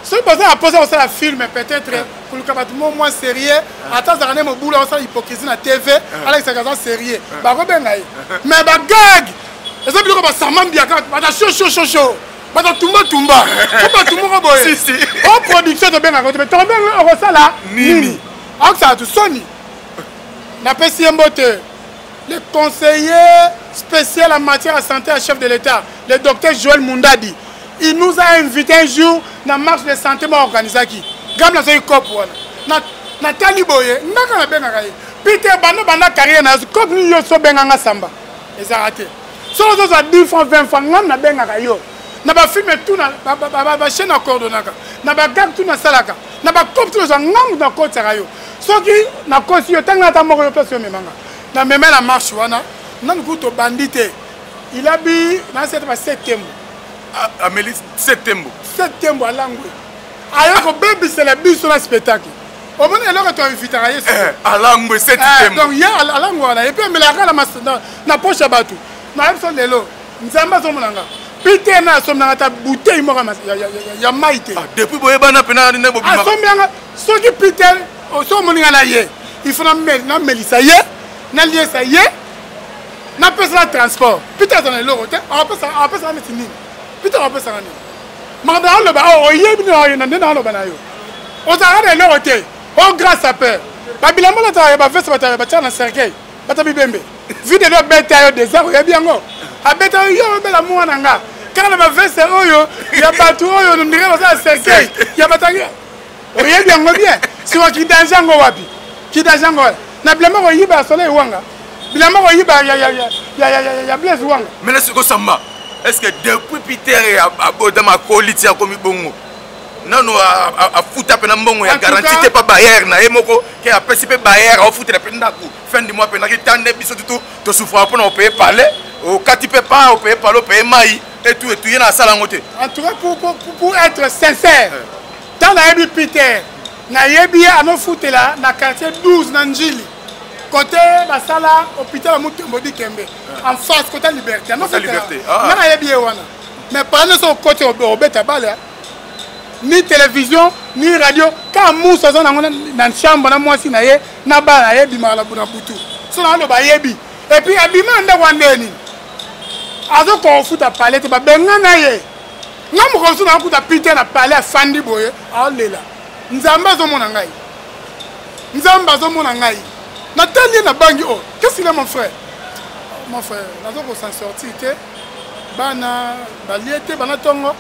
Si vous avez posé un film, peut-être, pour le cabaret moins sérieux, attends, ça a mon boulot, ça hypocrisie na TV, avec sa gazon sérieux. Bah, mais bah, gag! Et ça veut dire que ça m'a bien, bah, chaud. Bah, tumba. Pourquoi tout le monde boye? Si. En production de bien à côté, mais tu as bien ça là? Nini. Alors que ça a tout Sony. N'a pas si un moteur. Le conseiller spécial en matière de santé à chef de l'État, le docteur Joël Mundadi. Il nous a invité un jour dans la marche de santé organisée qui. Gam na so cop wana. Na taliboye, ndaka na benga kai. Peter banda carrière na cop ni yo so benga nga samba. Eza raté. So zo za 10 francs 20 francs ngam na benga ka yo. Na ba film tout na ba chaîne coordonnaka. Na ba gag tout na salaka. Na ba cop tout zo ngam na ko tsaka yo. So ki na ko si yo tanga ta moko yo place yo memanga. Na meme la marche wana, na nkuto bandité. Il a bi na cette ba 7e. Amélie, septembre. Septembre à Langwe. Ailleurs que baby c'est le bus sur le spectacle. Au moment où tu as invité à Langwe, septembre. Donc il y a à Langwe et puis mais la na poche à bateau. Na même son lelo. Nzamba so monanga. Peter na so na ta bouteille mo ya maïté. Depuis boyeba na pena na bobi. Ah so mianga so ki Peter so moninga na ye. Il faut na melisa ye, na lié ça ye. Na pesa transport. Peter dans le lote. On peut ça mettre ni. Peter on peut ça ni. Manda le ba o yebi na na lo bana yo. O ta ga le lote. O grâce à peur. Babila mo ta ba veste ba ta na cercueil. Ba ta bibembe. Vide le beta yo désert ya bien ngo. A beta yo be la mo na nga. Kana ba veste oyo ya batu oyo no ndire ba sa cercueil. Ya batangi. O yebi ngo bien. Si wa ki danger ngo wapi. Ki danger ngo. Na blema ko yiba soleil wanga. Blema ko yiba ya blesse wanga. Mais est-ce que Samba, est-ce que depuis Peter et dans ma colite a commis bongo? Non, à foutre à mbongo, il y a garanti pas barrière, na emoko, qui a participé barrière, à foutre la peine d'acoup. Fin du mois, pendant que t'en es bisous tout, tu souffres pour payer parler, au cas tu peux pas, au payer parler, au payer maï, et tout, il y a une salle en côté. En tout cas, pour être sincère, tant nayebi Peter nayebi ano foutela na quartier 12 na Njili côté basala hôpital Mutombo Kembe en face côté Liberté ano foutela na yebi wana mais pendant son côté obeta bala ni télévision ni radio quand moussa za na chambre na mwasi na ye na bala yebi mala buna butu so na ndo ba yebi et puis abima nda wandeni azo ko futa palette ba benga na ye ngamu ko so na kuta Peter na palais fandi boye alela nzamba zo mona ngai nzamba zo mona ngai na tali na bangi oh qu'est-ce qu'il est mon frère nazo ko s'en sortir bana baliete bana tongo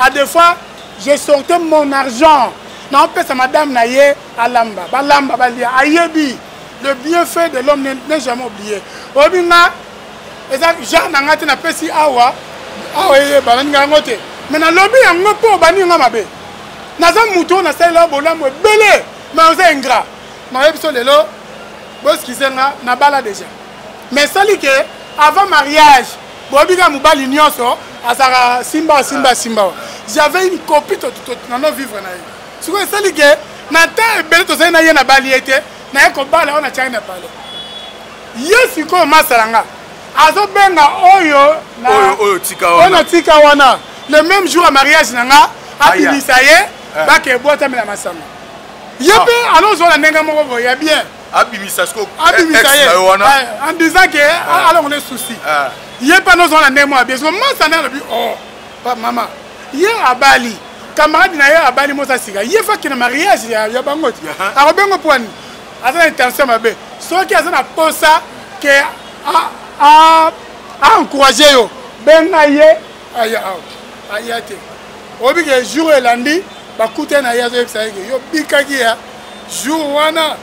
à des fois je sortais mon argent non peut ça madame na ye alamba balamba balia ayebi le bienfait de l'homme n'est jamais oublié obinga eza Jean nangati na pesi awa ye balanga ngote mais na lobi yango po bani nga mabe naza muto na sala bolamo belé mais oza ingrat na yebiso lelo boski senga na bala déjà mais sali que avant mariage bobiga mubali nyonso asaka simba j'avais une copie tout na no vivre na ye siko sali que na ta belé to na ye na bali ete na ko bala ona china pale yesu ko masalanga azo benga oyo tika wana le même jour à mariage nanga abimisa ye bake boita mela masama yepe allons la nenga moko ya bien abimisa sko ye en disant que alors on est souci yepe nous on la nenga bien so masa na bi oh pas maman ye abali camarade na ye abali mosa sika ye fa kina mariage ya bangoti akobengo poani asa intention mabe so ki asa na posa que encourager yo benga ye ayate obi ke jour elandi bakute na yazo exaige yo bikaki ya jour wana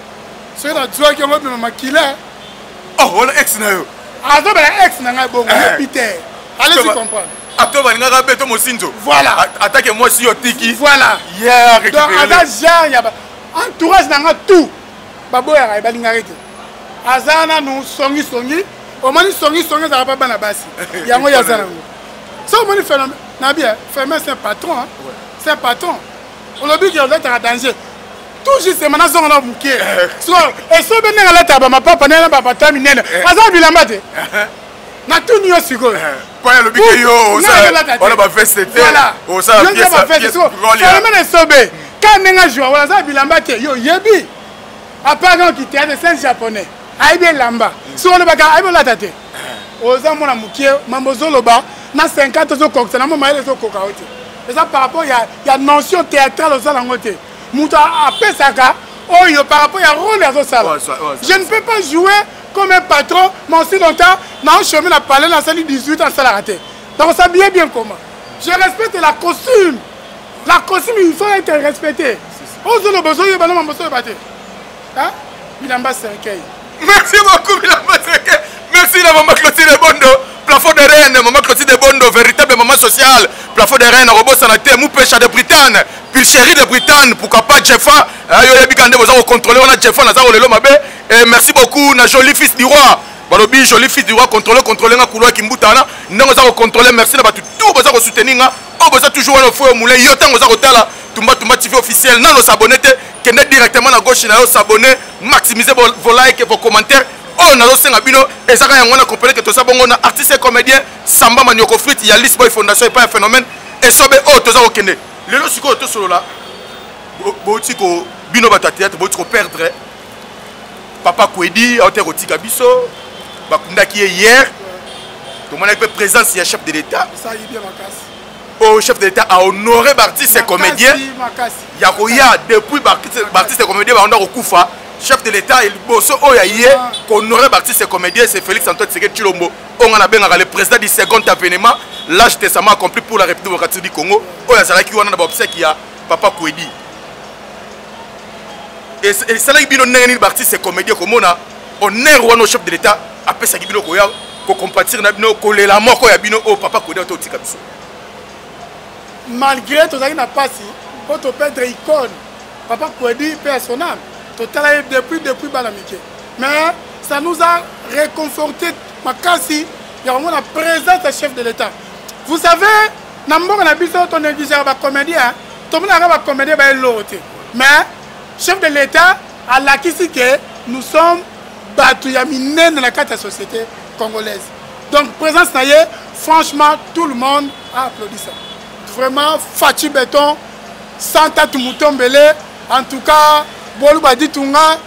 so na joie ki ngobi makila oh wala ex na yo azo bela ex na ngai bongo Peter allez-y comprendre atoba ngaka beto mosinzo voilà attaque moi si yo tiki voilà hier donc ada genre ya entourage na nga tout baboya ya balinga rete azana no songi omani songi za pas bana basi yango ya zana ngo so omani phénomène na bien phénomène c'est un patron hein c'est un patron on le dit qu'il est en danger tout juste mana zonga na buke so et so benga la taba ma papa na papa taminene aza bilamba te na tout nyo siko pas le bike yo on va faire c'était on ça pièce phénomène sobe quand nenga joie wala za bilamba te yo yebi apparemment qui était c'est japonais aïbe lamba sur le baga aïbe la tête oza mona mukie mambo zoloba na 50 zo koksa na mama ile zo koka ote et ça par rapport il y a notion théâtrale au salon ote muta apesaka oyo par rapport il y a rôle à sala je ne peux pas jouer comme un patron mais aussi longtemps na chemin na parler na salle 18 en salle raté donc ça bien comment je respecte la costume il faut être respecté ozolo bozo yo bana mambo so baté hein bilamba cercueil. Merci beaucoup, merci la maman Clotilde Bondo, plafond de Rennes, maman Clotilde Bondo, véritable maman sociale, plafond de Rennes, robot sanaté, mou pêcha de Bretagne, puis chérie de Bretagne, pourquoi pas Jeffa, yo bigande vous avez contrôlé, on a Jeffa, on a le mabé, et merci beaucoup, na joli fils du roi, balobi joli fils du roi, contrôler na couloir qui mbutana, nous avons contrôlé, merci la batu, tout vous avez soutenir, on vous a toujours un feu au moulin, yotan vous avez tala, Tumba TV officiel, non nos abonnés, qui est directement à gauche, s'abonner, maximiser vos likes et vos commentaires. Oh, nous avons bino et ça on a compris que tout ça bon on a artiste et comédien Samba Manioko Frit, il y a Lisboy Fondation et pas un phénomène et ça oh tout ça au Kenya. Le lot siko tout solo là. Botiko bino bata théâtre botiko perdre. Papa Kwedi a été rotika biso. Bakunda qui est hier. Tout le monde a présence il y a chef de l'État. Ça y est bien ma casse. Oh, chef de l'État a honoré l'artiste et comédien. Il y a depuis l'artiste et comédien, on a Okufa. Chef de l'État, il bosse au Yaye, honoré l'artiste et comédien, c'est Félix Antoine Tshisekedi Tshilombo. On a bien le président du second avènement, l'âge testament accompli pour la République démocratique du Congo. Oh, il y a qui on a obséqué qui a Papa Kwedi. Et c'est là qu'il y a l'artiste et comédien comme on a honneur au chef de l'État, après ça qu'il y a qu'on compatir la mort qu'il y a au Papa Kwedi au Tikabiso. Malgré tout ça qui n'a pas si, pour te perdre icône, Papa Kwedi perd son âme. Total depuis Balamike. Mais ça nous a réconforté. Makasi, il y a vraiment la présence du chef de l'État. Vous savez, Nambo on a vu ça ton négligé à comédien. tout le monde a comédie l'autre. Mais chef de l'État a l'acquis que nous sommes battus dans la carte de la société congolaise. Donc présence naïe, franchement tout le monde a applaudi ça. Vraiment Fachi Béton, Santa Tumutombele, en tout cas Bolou Badi Tunga,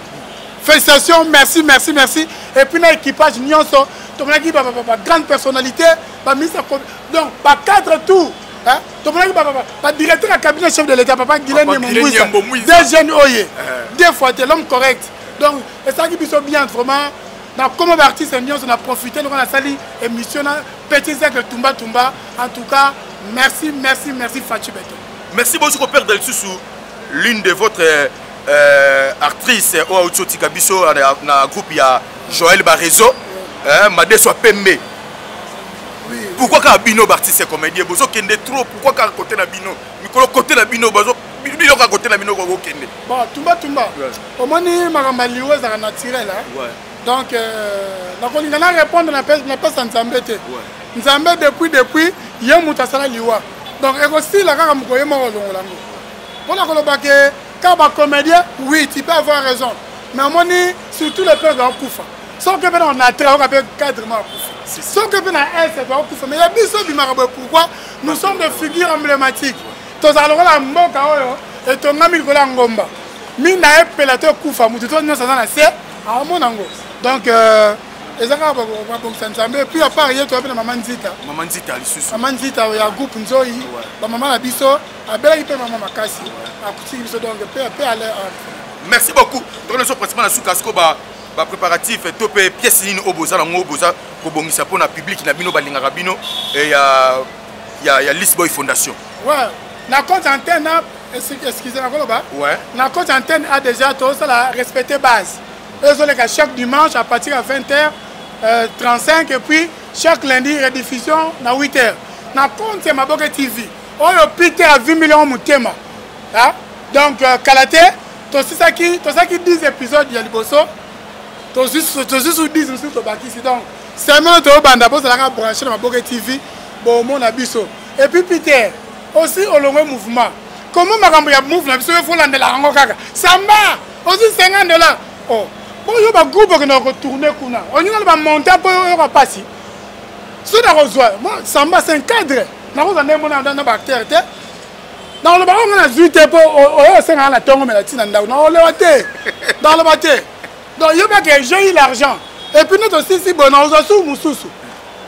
félicitations, merci, merci, merci. Et puis l'équipage Nyonso, tout le monde qui a grande personnalité, donc pas 4 tours. Tout le monde qui a directeur du cabinet chef de l'État, papa Guilherme Moumouissa, des jeunes oye, des fois l'homme correct. Donc, et ça qui est bien vraiment. Donc, comme artiste, on a profité, on a sali émission, petit cercle Tumba Tumba. En tout cas, merci, merci, merci Fachi Béton. Merci beaucoup, Père Del Soussou, l'une de votre actrices au Aoutsoti Kabiso, dans le groupe, il y a Joël Barezo, Madé soit Pembe. Pourquoi quand Bino artiste comédien, vous avez trop, pourquoi quand côté na Bino, Mikolo côté na Bino, Bino quand côté na Bino, vous avez bon, Tumba Tumba. Au moins, Maramaliou est naturel. Donc, on a répondre à la personne Nzambé. Nzambé depuis, il y a un moutasala liwa. Donc, et aussi, la gare Moukoye Morolongo. Pour la colobaké, quand un comédien, oui, tu peux avoir raison. Mais on dit, surtout les peurs de Koufa. Sans que on a très, on a fait 4 mois. Sans que on a un, c'est pas Koufa. Mais il y a des choses qui m'arrêtent. Pourquoi? Nous sommes des figures emblématiques. Tous allons la Mboka et ton ami Nicolas Ngomba. Mina est pélateur Koufa. Nous sommes dans la C. À mon angle. Donc, et puis à part, il y a Maman Nzita. Maman Nzita, Maman Nzita, il y a un groupe Nzoï, Maman Labiso, à Bela, Maman Makassi. Merci beaucoup. Donc, nous sommes principalement dans Soukasko, préparatif, topé pièce ligne au Boza, au Boza, pour bonisa pour la public, na bino balinga rabino, et il y a Lisboy Fondation. Ouais, la compte antenne, excusez-moi, ouais. La compte antenne a déjà tout ça la respecté base. Chaque dimanche à partir de 20h35 et puis chaque lundi rediffusion à 8h. Na compte Maboke TV. On a pité à 20 millions de thèmes. Donc Kalate, tout ça qui 10 épisodes il y a Liboso. Tout juste 10 aussi to baki donc c'est même to banda pour ça la brancher dans Maboke TV bon mon abiso. Et puis Peter aussi au long mouvement. Comment makambo ya mouvement biso faut la la rango kaka. Samba aussi $50. Oh. Bon, il y a un groupe qui a retourné. On a monté un peu de passer. Si on a rejoint, Samba c'est un cadre. Nous avons un bactère. Dans le baron, on a 8 époques. On a 5 ans à tomber, mais la dans le bâté. Dans le bâté. Donc, il y a pas que j'ai eu l'argent. Et puis, nous aussi, si bon, on a sous Moussoussou.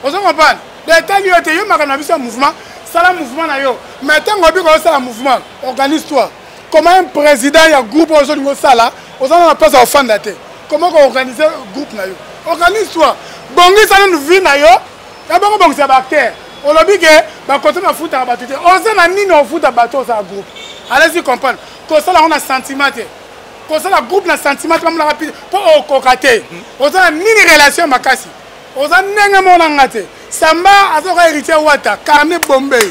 On se comprend. L'État, il y a un mouvement. C'est un mouvement. Maintenant, on a vu un mouvement. Organise-toi. Comment un président, il y a un groupe aujourd'hui, on a pas à offendre la tête. Comment organiser un groupe? Organise-toi. Bongi, ça nous vit. D'abord, on a bactère. On a dit que quand on a foutu à battre, on a ni on fout à battre au groupe. Allez-y comprendre. Quand ça, on a sentiment. Quand ça, le groupe a sentiment, comme la rapide. Pour au cocaté. On a ni relation makasi. On a n'engue mon angate. Samba a hérité Wata. Carnet Bombay.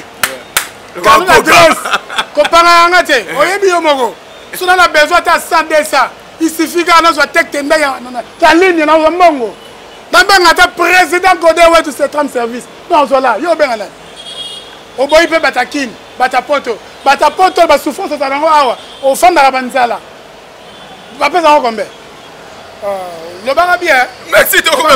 Carnet la grosse. Compara angate. Oye biomoro. Si on a besoin de 100 ça. Il suffit qu'on ait la ligne dans le monde. Le président de ce tram service. Non, voilà, il y a bien là. Au bout, il peut battre Kim, battre Poto, la souffrance, au fond de la banzala. Vous ne pouvez pas combien. Le bar bien. Merci de vous.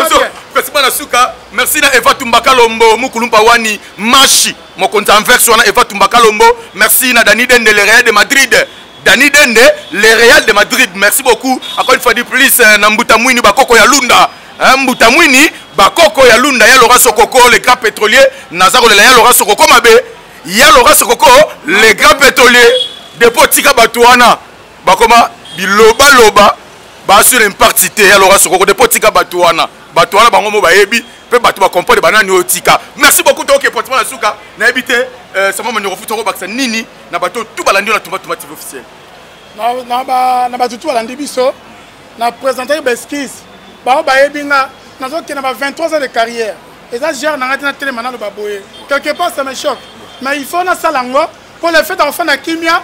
Merci à Eva Tumbaka Lombo, Mukulumpa Wani, Machi, mon compte en version Eva Tumbaka Lombo. Merci à Dani Dende, le Real de Madrid. Dani Dende, le Real de Madrid. Merci beaucoup. Encore une fois de plus, Nambutamouini Bakoko Yalunda. Mbutamouini Bakoko Yalunda, Yalora Sokoko, les grands pétroliers. Nazaro, Yalora Sokoko Mabe. Yalora Sokoko, les grands pétroliers. Dépôt Tika Batouana. Bakoma, Biloba Loba. Sur une partie, Yalora Sokoko, dépôt Tika Batouana. Batouana, Bangomo Baebi. Peut battre ma comprendre banane au tika. Merci beaucoup donc pour la souka. Na habité ça m'a mené au foot baksa nini na bateau tout balandi na tomate officiel. Na bateau tout balandi biso. Na présenter l'esquisse. Ba ebinga na zo na 23 ans de carrière. Et ça gère na na télé maintenant le baboye. Quelque part ça me choque. Mais il faut na salango pour le fait d'enfant na kimia.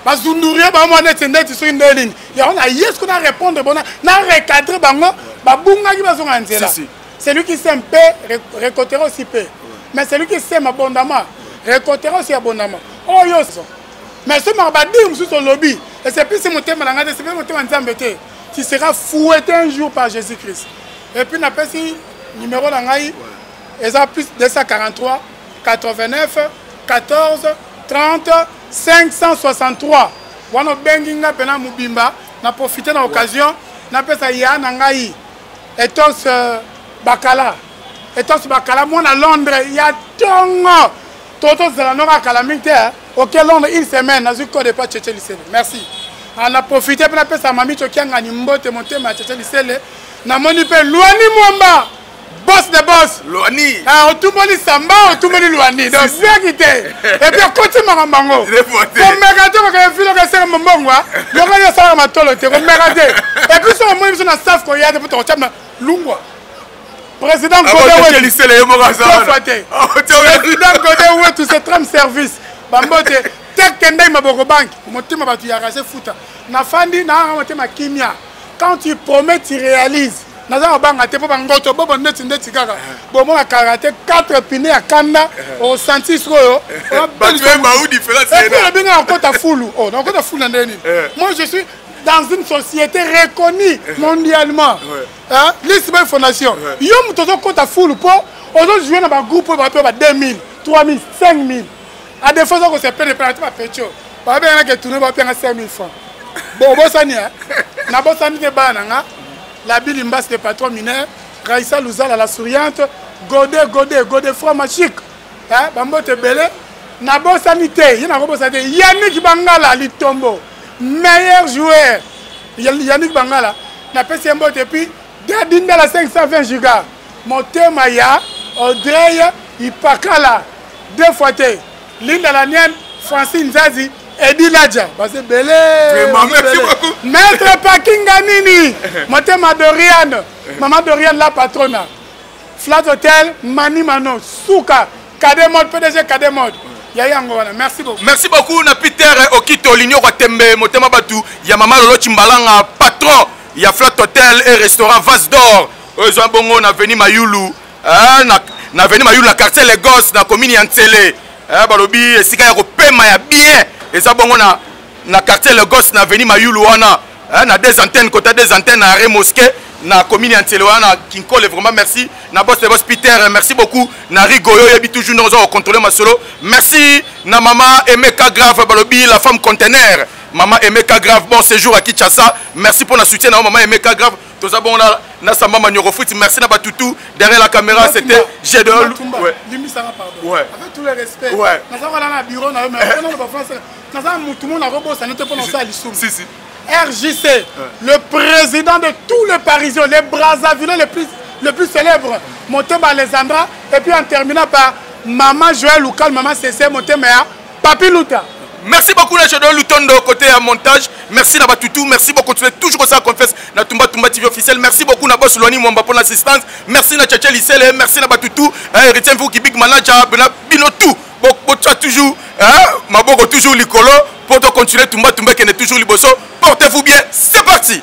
Ba zunduria ba mo net net sur une ligne. Il y a on a yes qu'on a répondre bon na recadrer bango ba bunga ki ba zo nzela. C'est lui qui sème paix, récoltera aussi paix. Mais c'est lui qui sème abondamment, récoltera aussi abondamment. Oh, yo, Mais ce marabadi, sous son lobby, et c'est plus si mon thème à c'est mon thème en embêté. Tu seras fouetté un jour par Jésus-Christ. Et puis, on appelle si numéro d'Angaï, et ça plus 243, 89, 14, 30, 563. On a benginga pena mubimba, on a profité de l'occasion, on appelle ça Yann Angaï, et tous Bakala. Et tous Bakala, moi à Londres, il y a tongo. Toto de la Nora Calamité, auquel Londres, une semaine, n'a eu de pas Tchétché Lycée. Merci. On a profité pour appeler sa mamie Tchokiang à Nimbote, monter ma Tchétché Lycée. N'a monipé Louani Mwamba, boss de boss. Louani. Ah, tout le monde Samba, tout le monde Louani. Donc, bien quitté. Et puis, côté Marambango. Comme Merade, on a vu le c'est mon bon, le gars, ça va m'attendre, comme Merade. Et puis, ça, moi, je suis dans staff qu'on y a pour te Lungwa. Président Godé, président Godé, tous ces 30 services. Bambote, tek tendai maboko bank, motima batu ya rase futa. Na fandi na motima kimia. Quand tu promets, tu réalises. Naza banga te po bangoto bobo ndeti ndeti kaka. Bomo na karaté 4 pinés à kanda au senti solo. Batu ma ou différence. Et puis le binga encore ta foulou. Oh, donc ta foulou ndeni. Moi je suis dans une société reconnue mondialement. Hein? L'Israël Fondation. Yom toto kota foulou po. Aujourd'hui jouer dans un groupe pour 2000, 3000, 5000. À défaut que c'est pas de prêter ma pécho. Pas bien que tourner va payer 5000 francs. Bon, bon ça n'y a. Na bon ça n'y est pas nanga. La bille imbasse des patrons mineurs. Raïssa Louzala la souriante. Godé fromage. Hein? Bambo te belé. Na bon sanité. Il y a un bon sanité. Yannick Bangala Litombo. Meilleur joueur. Yannick Bangala. Na pèse un bon depuis. Dadinda la 520 gigas. Montemaya. Audrey. Ipakala. 2 fois té. Linda Lanienne, Francine Zazi, Eddie Ladja. C'est belé. Merci beaucoup. Maître Pakinga Nini. Motema Doriane. Maman Doriane, la patronne. Flat Hotel, Mani Mano, Souka, Kademode, PDG Kademode. Merci beaucoup. Merci beaucoup, na Peter Okito, Ligno Watembe, Motema Batu, ya Maman Lolo Chimbalanga, patron, ya Flat Hotel et restaurant Vase d'Or. Ozo Bongo, na Veni Mayulu. Na Veni Mayulu, la quartier Les Gosses, na commune Yansele. Balobi esika ya kopema ya bien eza bongo na quartier Le Gosse na Avenue Mayulu wana na des antennes côté des antennes à Ré Mosquée na commune Antele wana Kinkole vraiment merci na boss Peter merci beaucoup na Rigoyo yebi toujours nous on contrôler ma solo merci na maman Emeka Grave balobi la femme conteneur maman Emeka Grave bon séjour à Kinshasa merci pour la soutien na maman Emeka Grave tous ça bon na samba Manioro Foot merci na Batutu derrière la caméra c'était G2 ouais avec tous les respects ouais na ça voilà na bureau na mais non pas français na ça tout le monde a robot ça n'était pas dans ça l'issou si RJC le président de tous les Parisiens les Brazzaville le plus célèbre Motema Alexandra et puis en terminant par maman Joël Loukal maman CC Motema Papi Luta. Merci beaucoup les G2 Lutondo côté à montage. Merci na Batutu, merci beaucoup tu fais toujours ça confesse na Tumba TV officiel. Merci beaucoup na boss Loni Mwamba pour l'assistance. Merci na Tchétché Lycée, merci na Batutu. Retiens-vous qui big manager bino tout. Bon tu as toujours maboko toujours likolo pour te continuer Tumba qui est toujours liboso. Portez-vous bien. C'est parti.